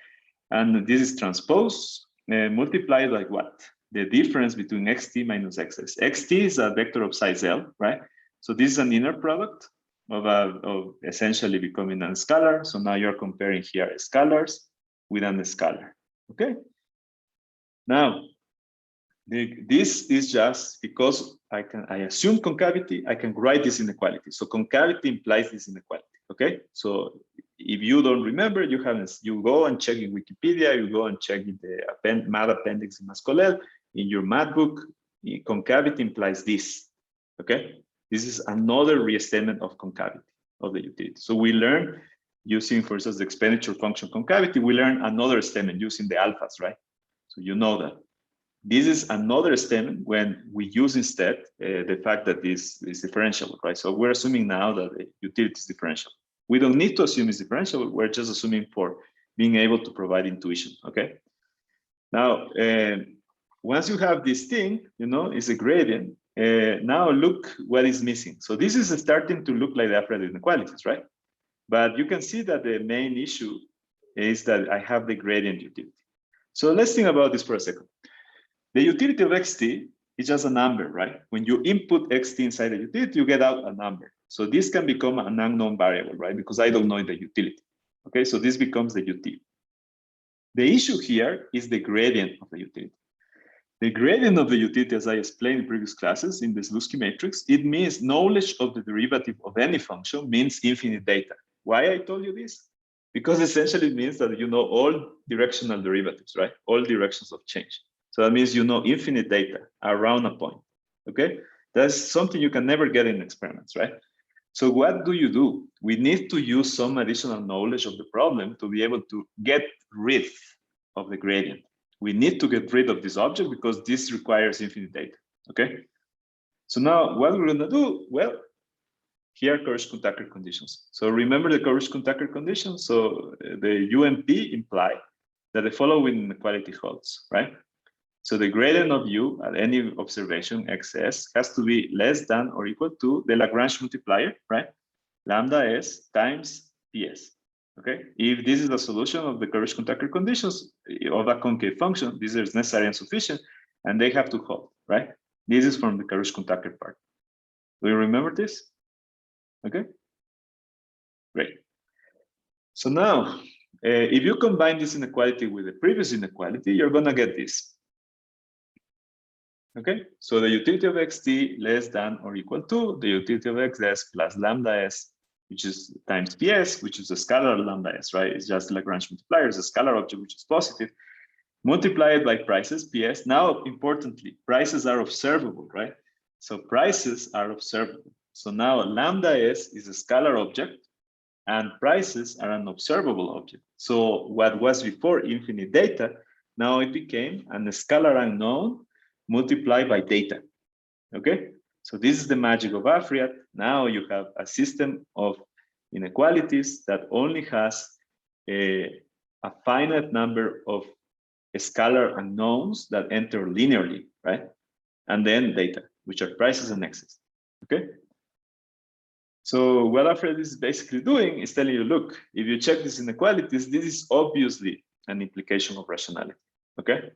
And this is transpose multiplied by what? The difference between xt minus xs. Xt is a vector of size L, right? So this is an inner product of essentially becoming a scalar. So now you're comparing here scalars with an scalar, okay? Now, this is just because I assume concavity, I can write this inequality. So concavity implies this inequality, okay? So if you don't remember, you go and check in Wikipedia, you go and check in the math appendix in Mascolel, in your math book, concavity implies this, okay? This is another restatement of concavity of the utility. So we learn using, for instance, the expenditure function concavity, we learn another statement using the alphas, right? So you know that. This is another statement when we use instead the fact that this is differentiable, right? So we're assuming now that the utility is differentiable. We don't need to assume it's differentiable. We're just assuming for being able to provide intuition, okay? Now, once you have this thing, you know, it's a gradient. Now look what is missing. So this is starting to look like the Alfred inequalities, right? But you can see that the main issue is that I have the gradient utility. So let's think about this for a second. The utility of xt is just a number, right? When you input xt inside the utility, you get out a number. So this can become an unknown variable, right? Because I don't know the utility. Okay, so this becomes the ut. The issue here is the gradient of the utility. The gradient of the utility, as I explained in previous classes in the Zalewski matrix, it means knowledge of the derivative of any function means infinite data. Why I told you this? Because essentially it means that you know all directional derivatives, right? All directions of change. So that means you know infinite data around a point, okay? That's something you can never get in experiments, right? So what do? We need to use some additional knowledge of the problem to be able to get rid of the gradient. We need to get rid of this object because this requires infinite data, okay? So now what we're gonna do? Well, here are Koresh-Kuhn-Tucker conditions. So remember the Koresh-Kuhn-Tucker conditions? So the UMP imply that the following inequality holds, right? So the gradient of u at any observation xs has to be less than or equal to the Lagrange multiplier, right? Lambda s times ps, okay? If this is a solution of the Koresh-Kuhn-Tucker conditions of a concave function, this is necessary and sufficient, and they have to hold, right? This is from the Koresh-Kuhn-Tucker part. Do you remember this? Okay, great. So now, if you combine this inequality with the previous inequality, you're gonna get this. Okay, so the utility of xt less than or equal to the utility of xs plus lambda s, which is times ps, which is a scalar lambda s, right? It's just Lagrange multiplier, it's a scalar object which is positive, multiplied by prices, ps. Now, importantly, prices are observable, right? So prices are observable. So now lambda s is a scalar object and prices are an observable object. So what was before infinite data, now it became a scalar unknown multiplied by data, okay? So this is the magic of Alfred. Now you have a system of inequalities that only has a finite number of scalar unknowns that enter linearly, right? And then data, which are prices and x's, okay? So what Alfred is basically doing is telling you, look, if you check these inequalities, this is obviously an implication of rationality, okay?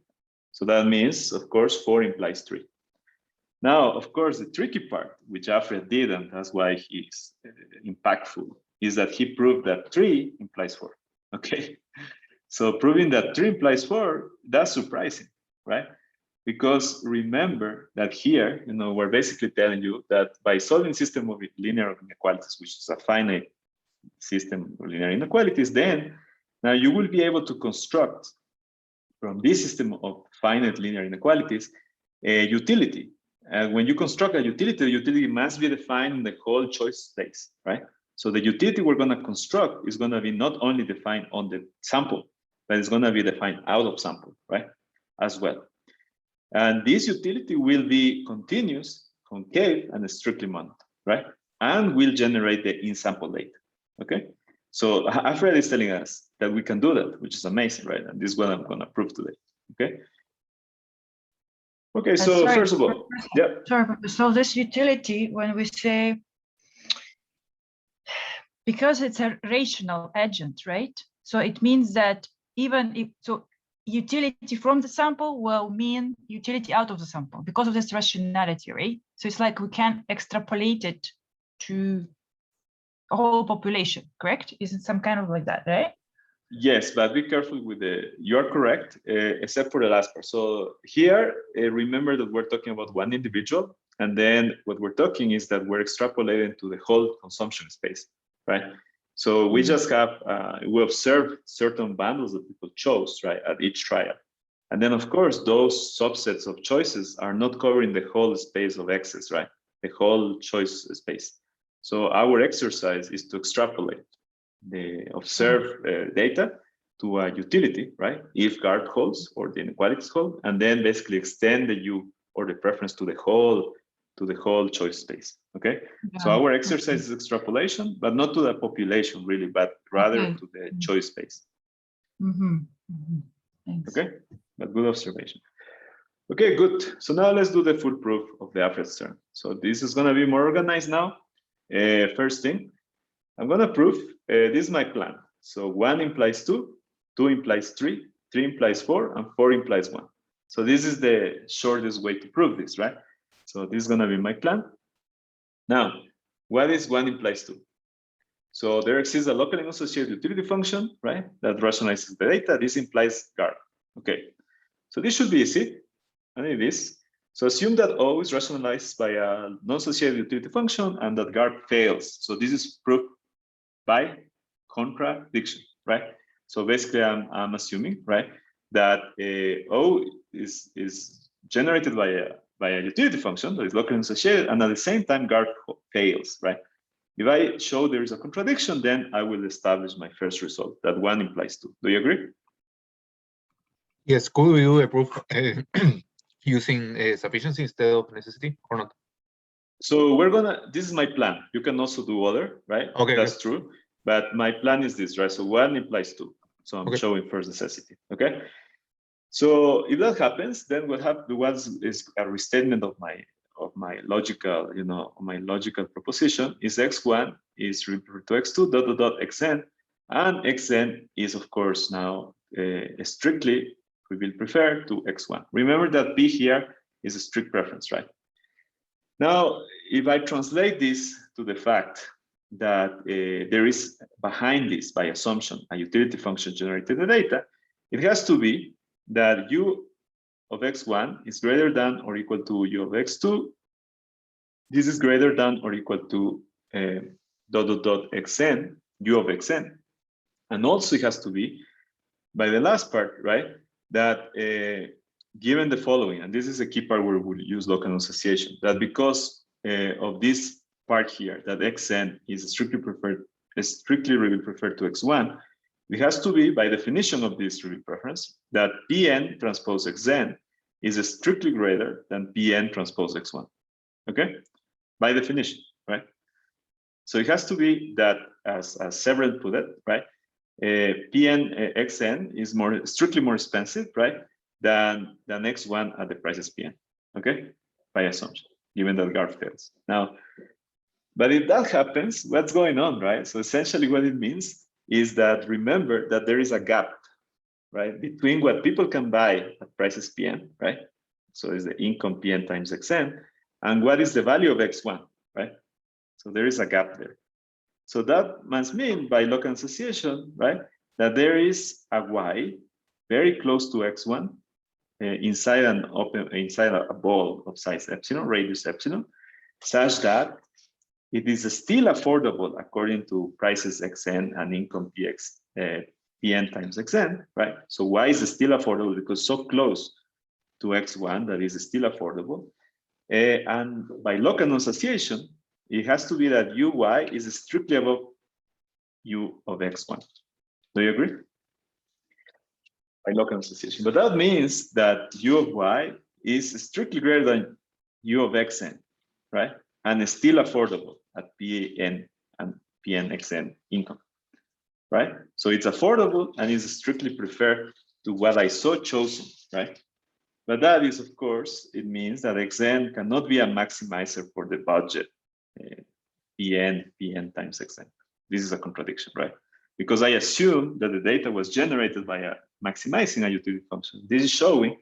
So that means, of course, 4 implies 3. Now, of course, the tricky part, which Alfred did, and that's why he's impactful, is that he proved that 3 implies 4. Okay, so proving that 3 implies 4, that's surprising, right? Because remember that here, we're basically telling you that by solving system of linear inequalities, which is a finite system of linear inequalities, then now you will be able to construct from this system of finite linear inequalities a utility. And when you construct a utility, the utility must be defined in the whole choice space, right? So the utility we're going to construct is going to be not only defined on the sample, but it's going to be defined out of sample, right? As well. And this utility will be continuous, concave, and strictly monad, right? And will generate the in-sample data, okay? So Alfred is telling us that we can do that, which is amazing, right? And this is what I'm going to prove today, okay? Okay, so Sorry, first of all, yeah. Sorry, so this utility, when we say, because it's a rational agent, right? So it means that even if, so utility from the sample will mean utility out of the sample because of this rationality, right? So it's like we can extrapolate it to a whole population, correct? Isn't some kind of like that, right? Yes, but be careful with you are correct, except for the last part. So here, remember that we're talking about one individual, and then what we're talking is that we're extrapolating to the whole consumption space, right? So we just have, we observe certain bundles that people chose, right, at each trial. And then of course, those subsets of choices are not covering the whole space of X's, right? The whole choice space. So our exercise is to extrapolate the observed data to a utility, right? If guard holds or the inequalities hold, and then basically extend the U or the preference to the whole choice space, okay? Yeah. So our exercise is extrapolation, but not to the population really, but rather to the choice space. Thanks. Okay, but good observation. Okay, good. So now let's do the full proof of the Alfred's term. So this is gonna be more organized now. First thing, I'm gonna prove, this is my plan. So 1 implies 2, 2 implies 3, 3 implies 4, and 4 implies 1. So this is the shortest way to prove this, right? So this is gonna be my plan. Now, what is 1 implies 2? So there exists a locally associated utility function, right? That rationalizes the data. This implies guard. Okay, so this should be easy, and it is. So assume that O is rationalized by a non-associated utility function and that guard fails. So this is proved by contradiction, right? So basically I'm assuming, right, that O is generated by a utility function that is locally associated, and at the same time guard fails, right? If I show there is a contradiction, then I will establish my first result, that 1 implies 2. Do you agree? Yes, could we do a proof using sufficiency instead of necessity or not? So this is my plan. You can also do other, right? Okay. That's true. But my plan is this, right? So 1 implies 2. So I'm showing first necessity, okay? So if that happens, then what is a restatement of my logical, my logical proposition is x1 is referred to x2 ... xn, and xn is of course now strictly we will prefer to x1. Remember that p here is a strict preference, right? Now, if I translate this to the fact that there is behind this, by assumption, a utility function generated the data, it has to be that u of x1 is greater than or equal to u of x2. This is greater than or equal to ... xn, u of xn. And also it has to be, by the last part, right, that given the following, and this is a key part where we'll use local association, that because of this part here, that xn is strictly really preferred to x1, it has to be, by definition of this really preference, that Pn transpose xn is strictly greater than Pn transpose x1, okay? By definition, right? So it has to be that, as Severin put it, right? Pn xn is strictly more expensive, right, than x1 at the prices Pn, okay? By assumption, given that guard fails. Now, but if that happens, what's going on, right? So essentially what it means is that, remember that there is a gap, right, between what people can buy at prices Pn, right? So it's the income Pn times xn, And what is the value of x1, right? So there is a gap there. So that must mean by local association, right, that there is a y very close to x1 inside a ball of size epsilon, radius epsilon, such that it is still affordable according to prices xn and income px pn times xn, right? So y is still affordable because so close to x1 that is still affordable. And by local association, it has to be that uy is strictly above u of x1. Do you agree? By local association. But that means that u of y is strictly greater than u of xn, right? And it's still affordable at PN and PNXN income, right? So it's affordable and is strictly preferred to what I saw chosen, right? But that is, of course, it means that XN cannot be a maximizer for the budget PN times XN. This is a contradiction, right? Because I assume that the data was generated by maximizing a utility function. This is showing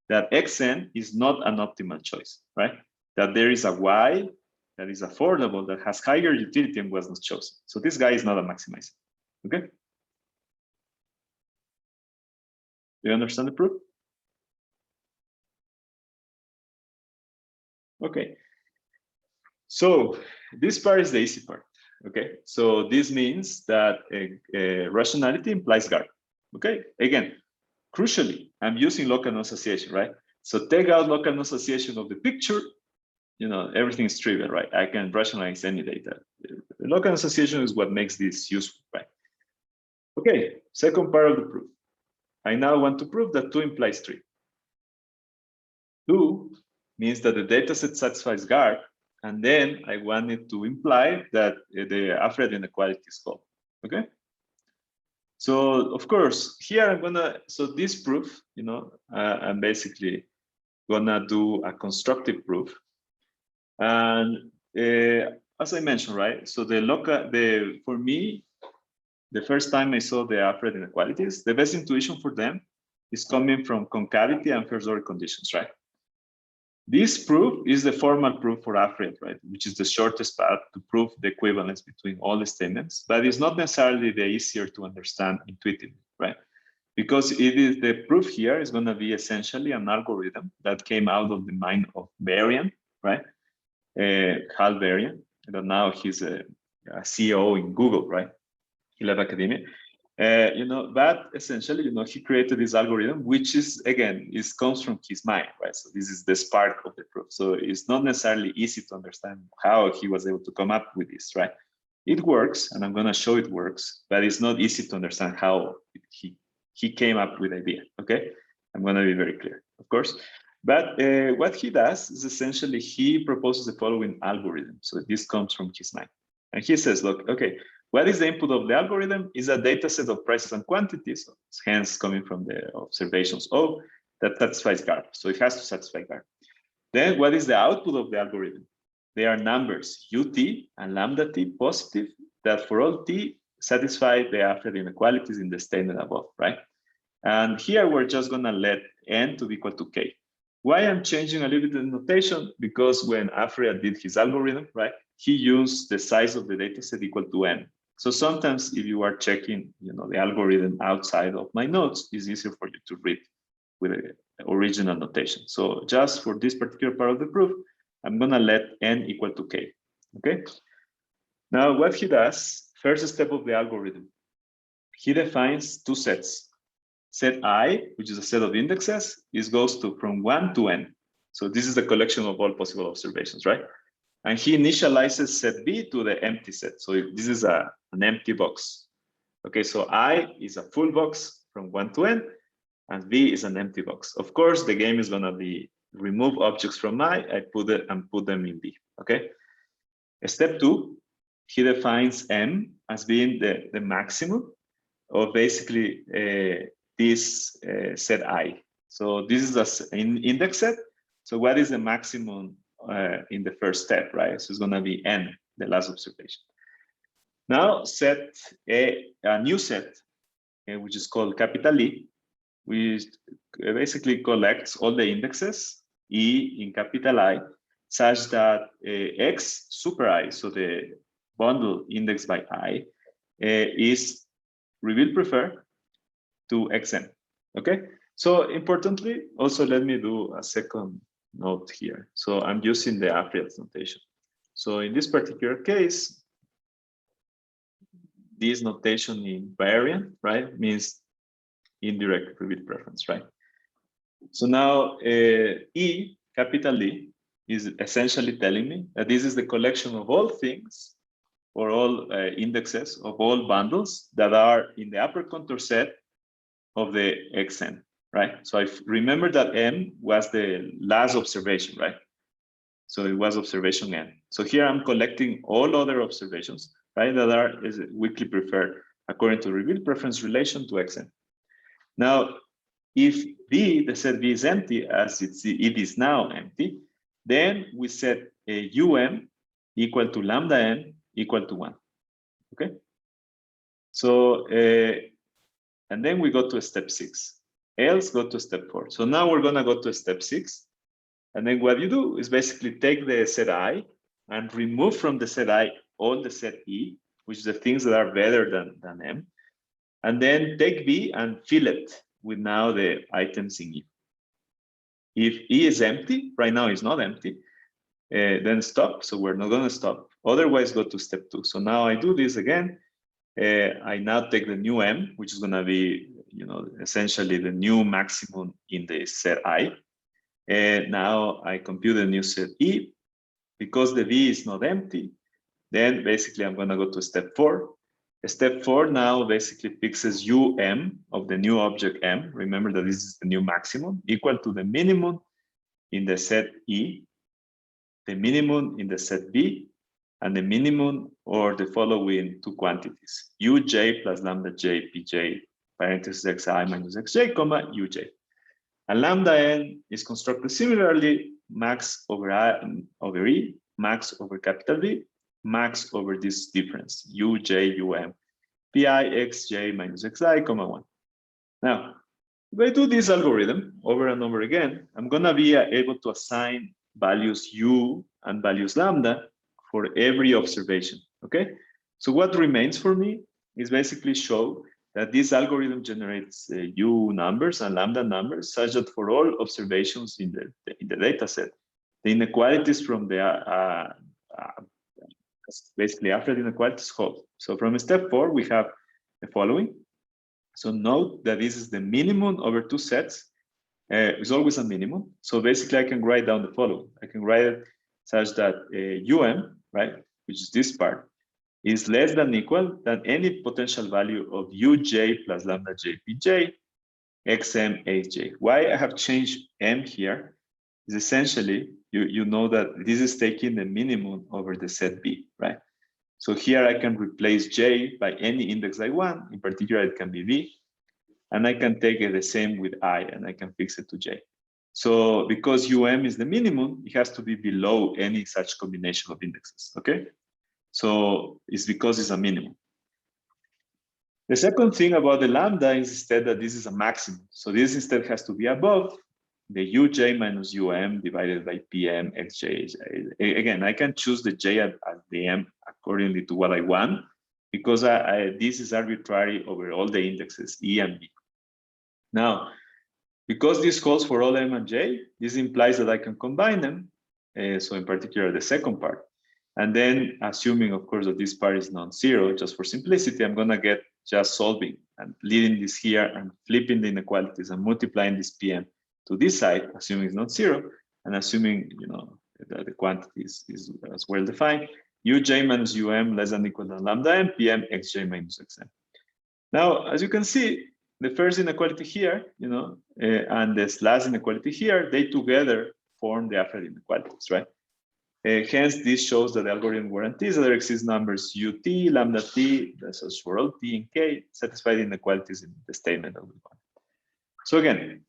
that XN is not an optimal choice, right? That there is a Y that is affordable, that has higher utility and was not chosen. So this guy is not a maximizer, okay? Do you understand the proof? Okay. So this part is the easy part, okay? So this means that rationality implies GARP, okay? Again, crucially, I'm using local association, right? So take out local association of the picture, you know, everything is trivial, right? I can rationalize any data. The local association is what makes this useful, right? Okay, second part of the proof. I now want to prove that 2 implies 3. 2 means that the dataset satisfies GARP, and then I wanted to imply that the Alfred inequality is called, okay? So of course, here I'm gonna, so this proof, you know, I'm basically gonna do a constructive proof. And as I mentioned, right? So for me, the first time I saw the Alfred inequalities, the best intuition for them is coming from concavity and first order conditions, right? This proof is the formal proof for Alfred, right? Which is the shortest path to prove the equivalence between all the statements, but it's not necessarily the easier to understand intuitively, right? Because it is the proof here is going to be essentially an algorithm that came out of the mind of Varian, right? Hal Varian, and now he's a CEO in Google, right? He left academia. You know, but essentially, you know, he created this algorithm, which is, again, comes from his mind, right? So this is the spark of the proof. So it's not necessarily easy to understand how he was able to come up with this, right? It works, and I'm going to show it works, but it's not easy to understand how he came up with the idea, okay? I'm going to be very clear, of course. But what he does is essentially he proposes the following algorithm. So this comes from his mind. And he says, look, okay, what is the input of the algorithm? Is a data set of prices and quantities, hence coming from the observations O, that satisfies GARP. So it has to satisfy GARP. Then what is the output of the algorithm? They are numbers ut and lambda t positive that for all t satisfy the Alfred inequalities in the statement above, right? And here we're just gonna let n to be equal to k. Why I'm changing a little bit the notation? Because when Alfred did his algorithm, right, he used the size of the data set equal to n. So sometimes if you are checking, you know, the algorithm outside of my notes, it's easier for you to read with the original notation. So just for this particular part of the proof, I'm gonna let n equal to k, okay? Now what he does, first step of the algorithm, he defines 2 sets. Set I, which is a set of indexes, goes from 1 to n. So this is the collection of all possible observations, right? And he initializes set B to the empty set. So this is an empty box. Okay, so I is a full box from 1 to n, and B is an empty box. Of course, the game is gonna be remove objects from I put them in B, okay? Step 2, he defines M as being the maximum of basically this set I. So this is an index set. So what is the maximum in the first step, right? So it's gonna be n, the last observation. Now set a new set, which is called capital E, which basically collects all the indexes, E in capital I, such that X super I, so the bundle indexed by I, is reveal prefer to Xn. Okay. So importantly, also let me do a second note here. So I'm using the Afriel's notation. So in this particular case, this notation invariant, right, means indirect reveal preference, right? So now E, capital E, is essentially telling me that this is the collection of all things or all indexes of all bundles that are in the upper contour set of the Xn, right? So I remember that M was the last observation, right? So it was observation N. So here I'm collecting all other observations, right, that are weakly preferred according to reveal preference relation to Xn. Now, if V, the set V is empty, as it is now empty, then we set a UM equal to lambda N equal to 1. Okay. So, and then we go to step 6. Else go to step 4. So now we're gonna go to step 6. And then what you do is basically take the set I and remove from the set I all the set E, which is the things that are better than M. And then take V and fill it with now the items in E. If E is empty, right now it's not empty, then stop. So we're not gonna stop. Otherwise, go to step 2. So now I do this again. I now take the new M, which is gonna be, essentially the new maximum in the set I. And now I compute the new set E. Because the V is not empty, then basically I'm gonna go to step 4. Step 4 now basically fixes UM of the new object M. Remember that this is the new maximum equal to the minimum in the set E, the minimum in the set B, and the minimum or the following two quantities, Uj plus lambda J Pj parentheses Xi minus Xj, comma Uj. And lambda N is constructed similarly, max over E, max over capital V, max over this difference, Uj, Um, Pi, Xj minus Xi, comma 1. Now, if I do this algorithm over and over again, I'm gonna be able to assign values U and values lambda for every observation, okay? So what remains for me is basically show that this algorithm generates U numbers and lambda numbers such that for all observations in the data set, the inequalities from the basically after the inequalities hold. So from step 4, we have the following. So note that this is the minimum over two sets. It's always a minimum. So basically I can write down the following. I can write it such that UM, right, which is this part, is less than equal than any potential value of Uj plus lambda J Pj, Xm Hj. Why I have changed M here is essentially, you know that this is taking the minimum over the set B, right? So here I can replace J by any index I want. In particular, it can be V. And I can take it the same with I, and I can fix it to J. So because UM is the minimum, it has to be below any such combination of indexes, okay? So it's because it's a minimum. The second thing about the lambda is instead that this is a maximum. So this instead has to be above the Uj minus Um divided by PM Xj. Again, I can choose the J as the M accordingly to what I want, because this is arbitrary over all the indexes E and B. Now, because this calls for all M and J, this implies that I can combine them. So in particular, the second part. And then assuming, of course, that this part is non-zero, just for simplicity, I'm gonna get just solving and leaving this here and flipping the inequalities and multiplying this PM to this side, assuming it's not zero, and assuming, that the quantity is as well defined, Uj minus Um less than equal than lambda M, PM Xj minus Xm. Now, as you can see, the first inequality here, and this last inequality here, they together form the Afriel inequalities, right? Hence, this shows that the algorithm guarantees that there exist numbers ut, lambda t, that's for all t and k, satisfy the inequalities in the statement that we want. So again,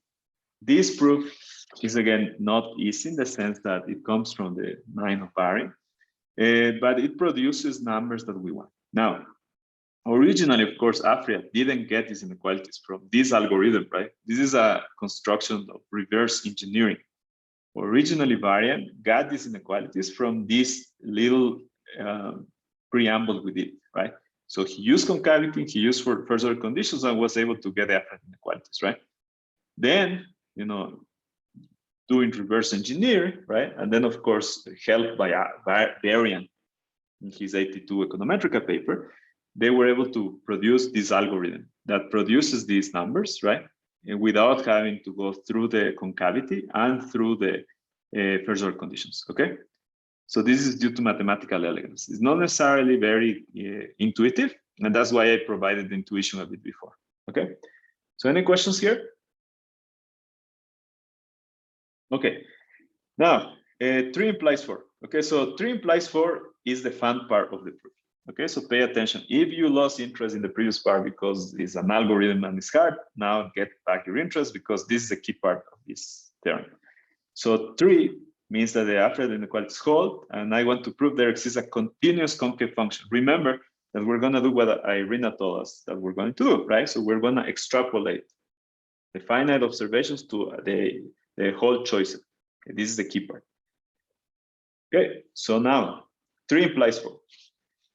this proof is again not easy in the sense that it comes from the mind of Barry, but it produces numbers that we want. Now, originally, of course, Afriel didn't get these inequalities from this algorithm, right? This is a construction of reverse engineering. originally variant, got these inequalities from this little preamble we did, right? So he used concavity, he used for further conditions, and was able to get the apparent inequalities, right? Then, you know, doing reverse engineering, right? And then, of course, helped by Varian in his 82 econometrica paper, they were able to produce this algorithm that produces these numbers, right? And without having to go through the concavity and through the further conditions, okay? So this is due to mathematical elegance. It's not necessarily very intuitive, and that's why I provided the intuition a bit before, okay? So any questions here? Okay, now 3 implies 4. Okay, so 3 implies 4 is the fun part of the proof. Okay, so pay attention. If you lost interest in the previous part because it's an algorithm and it's hard, now get back your interest because this is the key part of this theorem. So 3 means that the apparent inequalities hold, and I want to prove there exists a continuous concave function. Remember that we're going to do what Irina told us that we're going to do, right? So we're going to extrapolate the finite observations to the whole choice. Okay, this is the key part. Okay, so now 3 implies 4.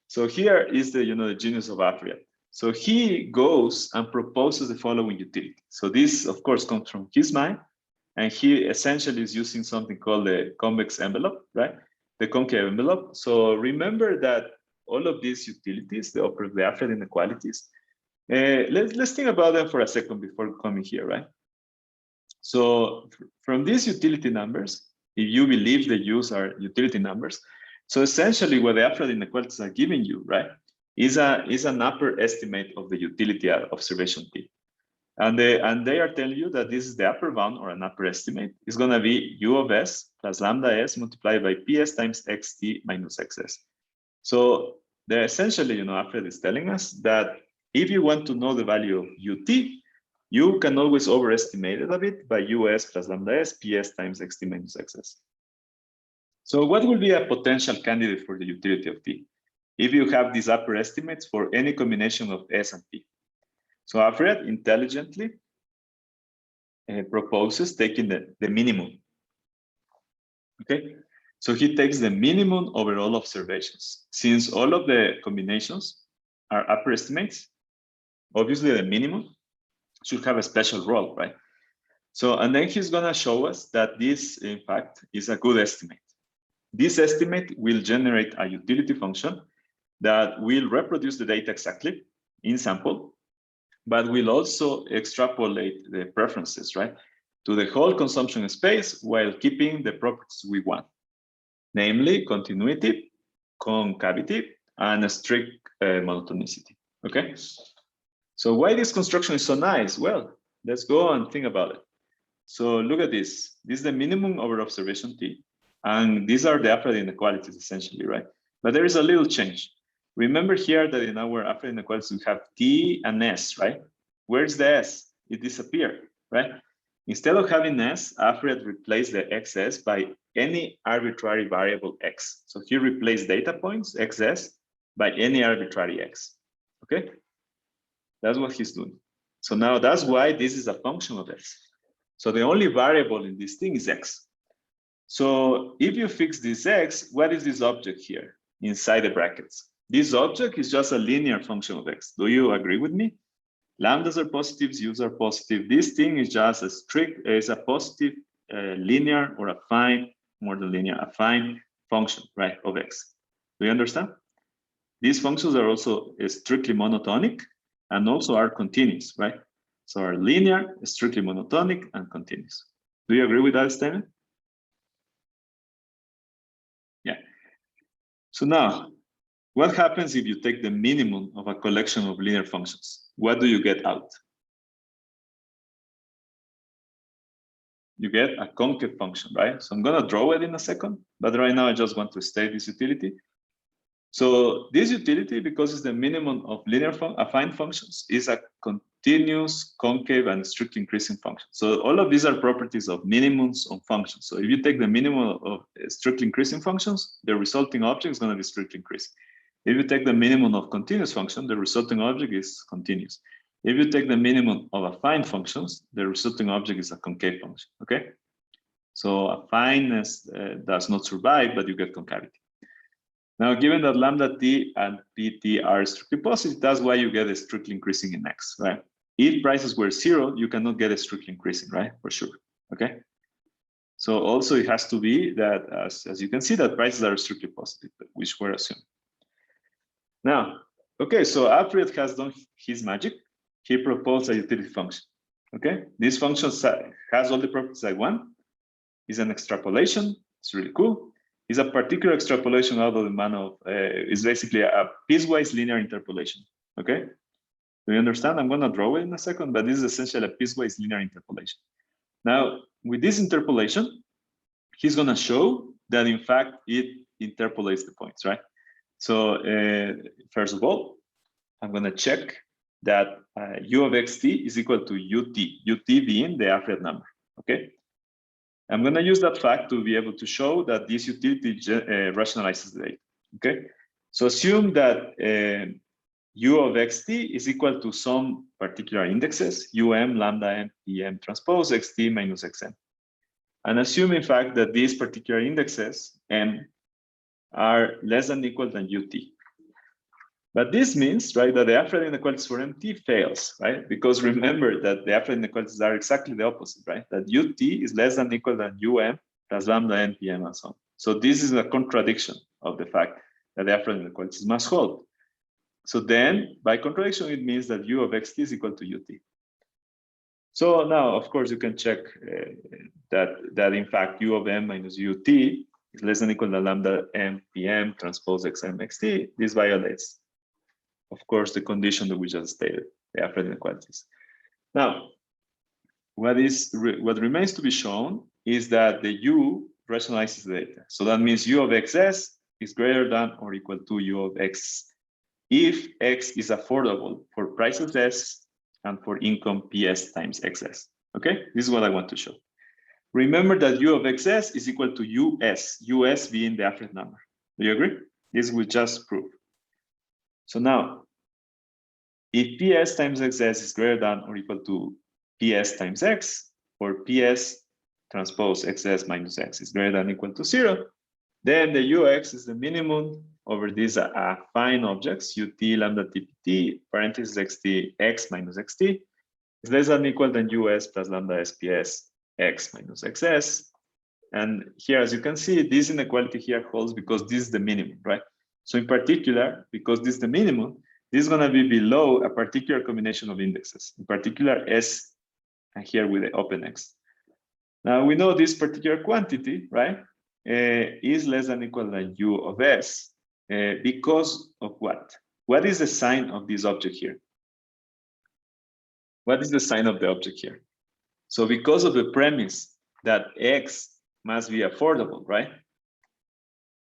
So here is the, you know, the genius of Afriad. So he goes and proposes the following utility. So this, of course, comes from his mind, and he essentially is using something called the convex envelope, right? The concave envelope. So remember that all of these utilities, the Afriad inequalities, let's think about them for a second before coming here, right? So from these utility numbers, if you believe the U's are utility numbers, so essentially what the Afriad inequalities are giving you, right, is an upper estimate of the utility observation T. And they are telling you that this is the upper bound or an upper estimate. It's going to be U of S plus lambda S multiplied by PS times XT minus XS. So they're essentially, you know, Afriad is telling us that if you want to know the value of UT, you can always overestimate it a bit by US plus lambda S PS times XT minus XS. So what will be a potential candidate for the utility of T if you have these upper estimates for any combination of S and T? So Afriad intelligently proposes taking the minimum. Okay, so he takes the minimum over all observations. Since all of the combinations are upper estimates, obviously the minimum should have a special role, right? So, and then he's gonna show us that this, in fact, is a good estimate. This estimate will generate a utility function that will reproduce the data exactly in sample, but will also extrapolate the preferences, right, to the whole consumption space while keeping the properties we want, namely continuity, concavity, and a strict monotonicity, okay? So why this construction is so nice? Well, let's go and think about it. So look at this. This is the minimum over observation T. And these are the Afriad inequalities essentially, right? But there is a little change. Remember here that in our Afriad inequalities, we have T and S, right? Where's the S? It disappeared, right? Instead of having S, Afriad replaced the XS by any arbitrary variable X. So he replaced data points, XS, by any arbitrary X, okay? That's what he's doing. So now that's why this is a function of X. So the only variable in this thing is X. So if you fix this X, what is this object here inside the brackets? This object is just a linear function of X. Do you agree with me? Lambdas are positives, U's are positive. This thing is just a strict, is a positive linear or affine, more than linear, affine function, right, of X. Do you understand? These functions are also strictly monotonic and also are continuous, right? So are linear, strictly monotonic, and continuous. Do you agree with that statement? Yeah. So now, what happens if you take the minimum of a collection of linear functions? What do you get out? You get a concave function, right? So I'm going to draw it in a second, but right now I just want to state this utility. So this utility, because it's the minimum of linear affine functions, is a continuous, concave, and strictly increasing function. So all of these are properties of minimums of functions. So if you take the minimum of strictly increasing functions, the resulting object is going to be strictly increasing. If you take the minimum of continuous function, the resulting object is continuous. If you take the minimum of affine functions, the resulting object is a concave function, okay? So affine does not survive, but you get concavity. Now, given that lambda t and pt are strictly positive, that's why you get a strictly increasing in x, right? If prices were 0, you cannot get a strictly increasing, right? For sure. Okay. So also it has to be that, as you can see, that prices are strictly positive, which were assumed. Now, okay, so Alfred has done his magic. He proposed a utility function. Okay, this function has all the properties I want. It's an extrapolation. It's really cool. It's a particular extrapolation out of the man of. It's basically a piecewise linear interpolation. Okay, do you understand? I'm going to draw it in a second, but this is essentially a piecewise linear interpolation. Now, with this interpolation, he's going to show that in fact it interpolates the points, right? So first of all, I'm going to check that u of xt is equal to ut being the Alfred number, okay? I'm going to use that fact to be able to show that this utility rationalizes the data, okay? So assume that u of xt is equal to some particular indexes, lambda m, pm transpose xt minus xm. And assume in fact that these particular indexes m are less than equal than ut. But this means, right, that the Alfred inequalities for MT fails, right? Because remember that the Alfred inequalities are exactly the opposite, right? That UT is less than equal than UM plus lambda NPM and so on. So this is a contradiction of the fact that the Alfred inequalities must hold. So then, by contradiction, it means that U of XT is equal to UT. So now, of course, you can check that in fact U of M minus UT is less than equal to lambda NPM transpose XM XT. This violates, of course, the condition that we just stated, the Alfred inequalities. Now, what remains to be shown is that the U rationalizes the data. So that means U of XS is greater than or equal to U of X if X is affordable for prices S and for income PS times XS. Okay, this is what I want to show. Remember that U of XS is equal to US being the Alfred number. Do you agree? This we just proved. So now, if PS times XS is greater than or equal to PS times X, or PS transpose XS minus X is greater than or equal to 0, then the UX is the minimum over these affine objects, UT lambda TPT, parentheses XT, X minus XT, is less than or equal than US plus lambda SPS, X minus XS. And here, as you can see, this inequality here holds because this is the minimum, right? So in particular, because this is the minimum, this is going to be below a particular combination of indexes, in particular S, and here with the open X. Now we know this particular quantity, right, is less than or equal than U of S because of what? What is the sign of this object here? What is the sign of the object here? So because of the premise that X must be affordable, right?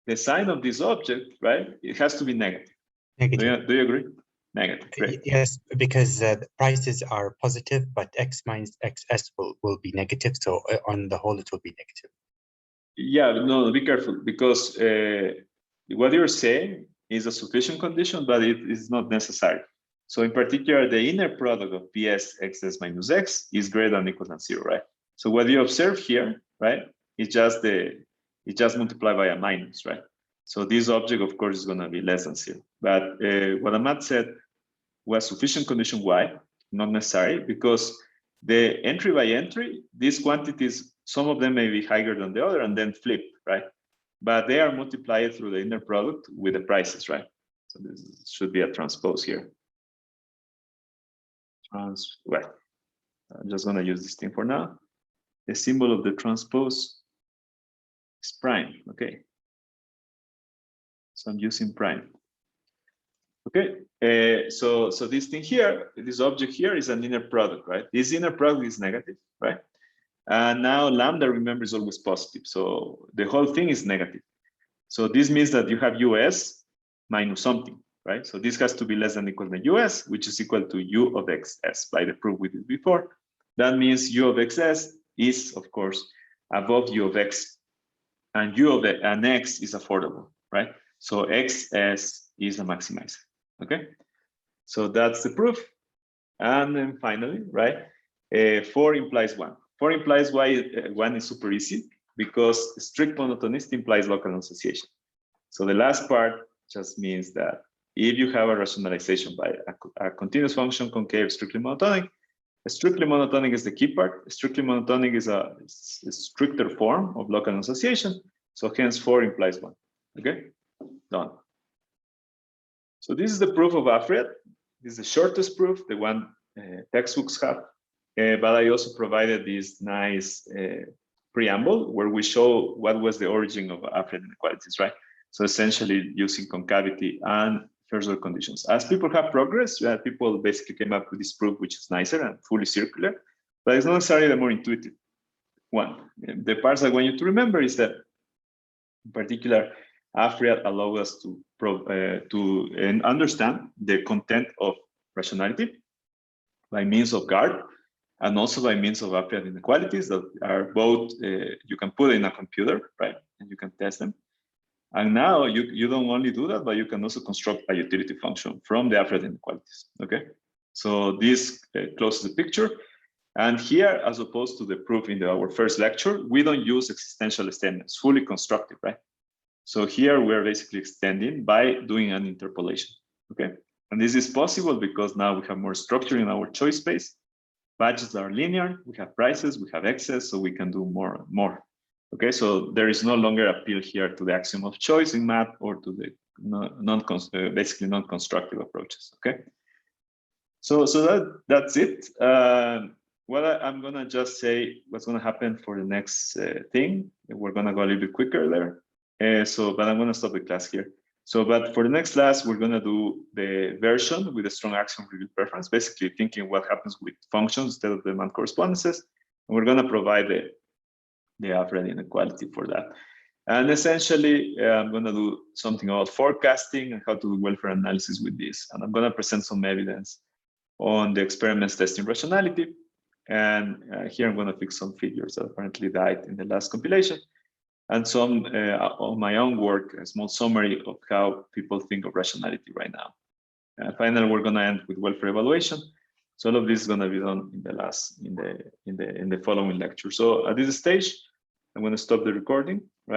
The sign of this object, right, it has to be negative. Negative. Do you agree? Negative. Great. Yes, because the prices are positive, but X minus XS will be negative. So on the whole, it will be negative. Yeah, no, be careful, because what you're saying is a sufficient condition, but it is not necessary. So in particular, the inner product of PS XS minus X is greater than or equal than 0, right? So what you observe here, right, is just multiplied by a minus, right? So this object, of course, is going to be less than 0. But what Amat said was sufficient condition. Why? Not necessary, because the entry by entry, these quantities, some of them may be higher than the other and then flip, right? But they are multiplied through the inner product with the prices, right? So this should be a transpose here. Well, I'm just going to use this thing for now. The symbol of the transpose is prime, okay? So I'm using prime. Okay, so this thing here, this object here is an inner product, right? This inner product is negative, right? And now lambda, remember, is always positive. So the whole thing is negative. So this means that you have US minus something, right? So this has to be less than or equal to US, which is equal to U of XS by the proof we did before. That means U of XS is, of course, above U of X, and U of an X is affordable, right? So XS is a maximizer. Okay, so that's the proof. And then finally, right, 4 implies 1. 4 implies 1 is super easy. because strict monotonicity implies local association. So the last part just means that if you have a rationalization by a continuous function concave strictly monotonic, strictly monotonic is the key part. Strictly monotonic is a stricter form of local association. So hence 4 implies 1. Okay, done. So this is the proof of AFRIAD. This is the shortest proof, the one textbooks have. But I also provided this nice preamble where we show what was the origin of AFRIAD inequalities, right? So essentially using concavity and first order conditions. As people have progressed, people basically came up with this proof, which is nicer and fully circular, but it's not necessarily the more intuitive one. The parts I want you to remember is that, in particular, AFRIAD allows us to understand the content of rationality by means of GARD and also by means of AFRIAD inequalities that are both, you can put in a computer, right? And you can test them. And now you don't only do that, but you can also construct a utility function from the AFRIAD inequalities, okay? So this closes the picture. And here, as opposed to the proof in our first lecture, we don't use existential statements, fully constructive, right? So here we're basically extending by doing an interpolation, okay? And this is possible because now we have more structure in our choice space. Budgets are linear, we have prices, we have excess, so we can do more. Okay, so there is no longer appeal here to the axiom of choice in math or to the basically non-constructive approaches. Okay, so that's it. I'm gonna just say what's gonna happen for the next thing. We're gonna go a little bit quicker there. But I'm gonna stop the class here. But for the next class, we're gonna do the version with a strong axiom revealed preference, basically thinking what happens with functions instead of the demand correspondences. And we're gonna provide the AFRIAD inequality for that. And essentially, I'm going to do something about forecasting and how to do welfare analysis with this. And I'm going to present some evidence on the experiments testing rationality. And here I'm going to fix some figures that apparently died in the last compilation. And some of my own work, a small summary of how people think of rationality right now. Finally, we're going to end with welfare evaluation. So all of this is going to be done in the following lecture. So at this stage, I'm going to stop the recording, right?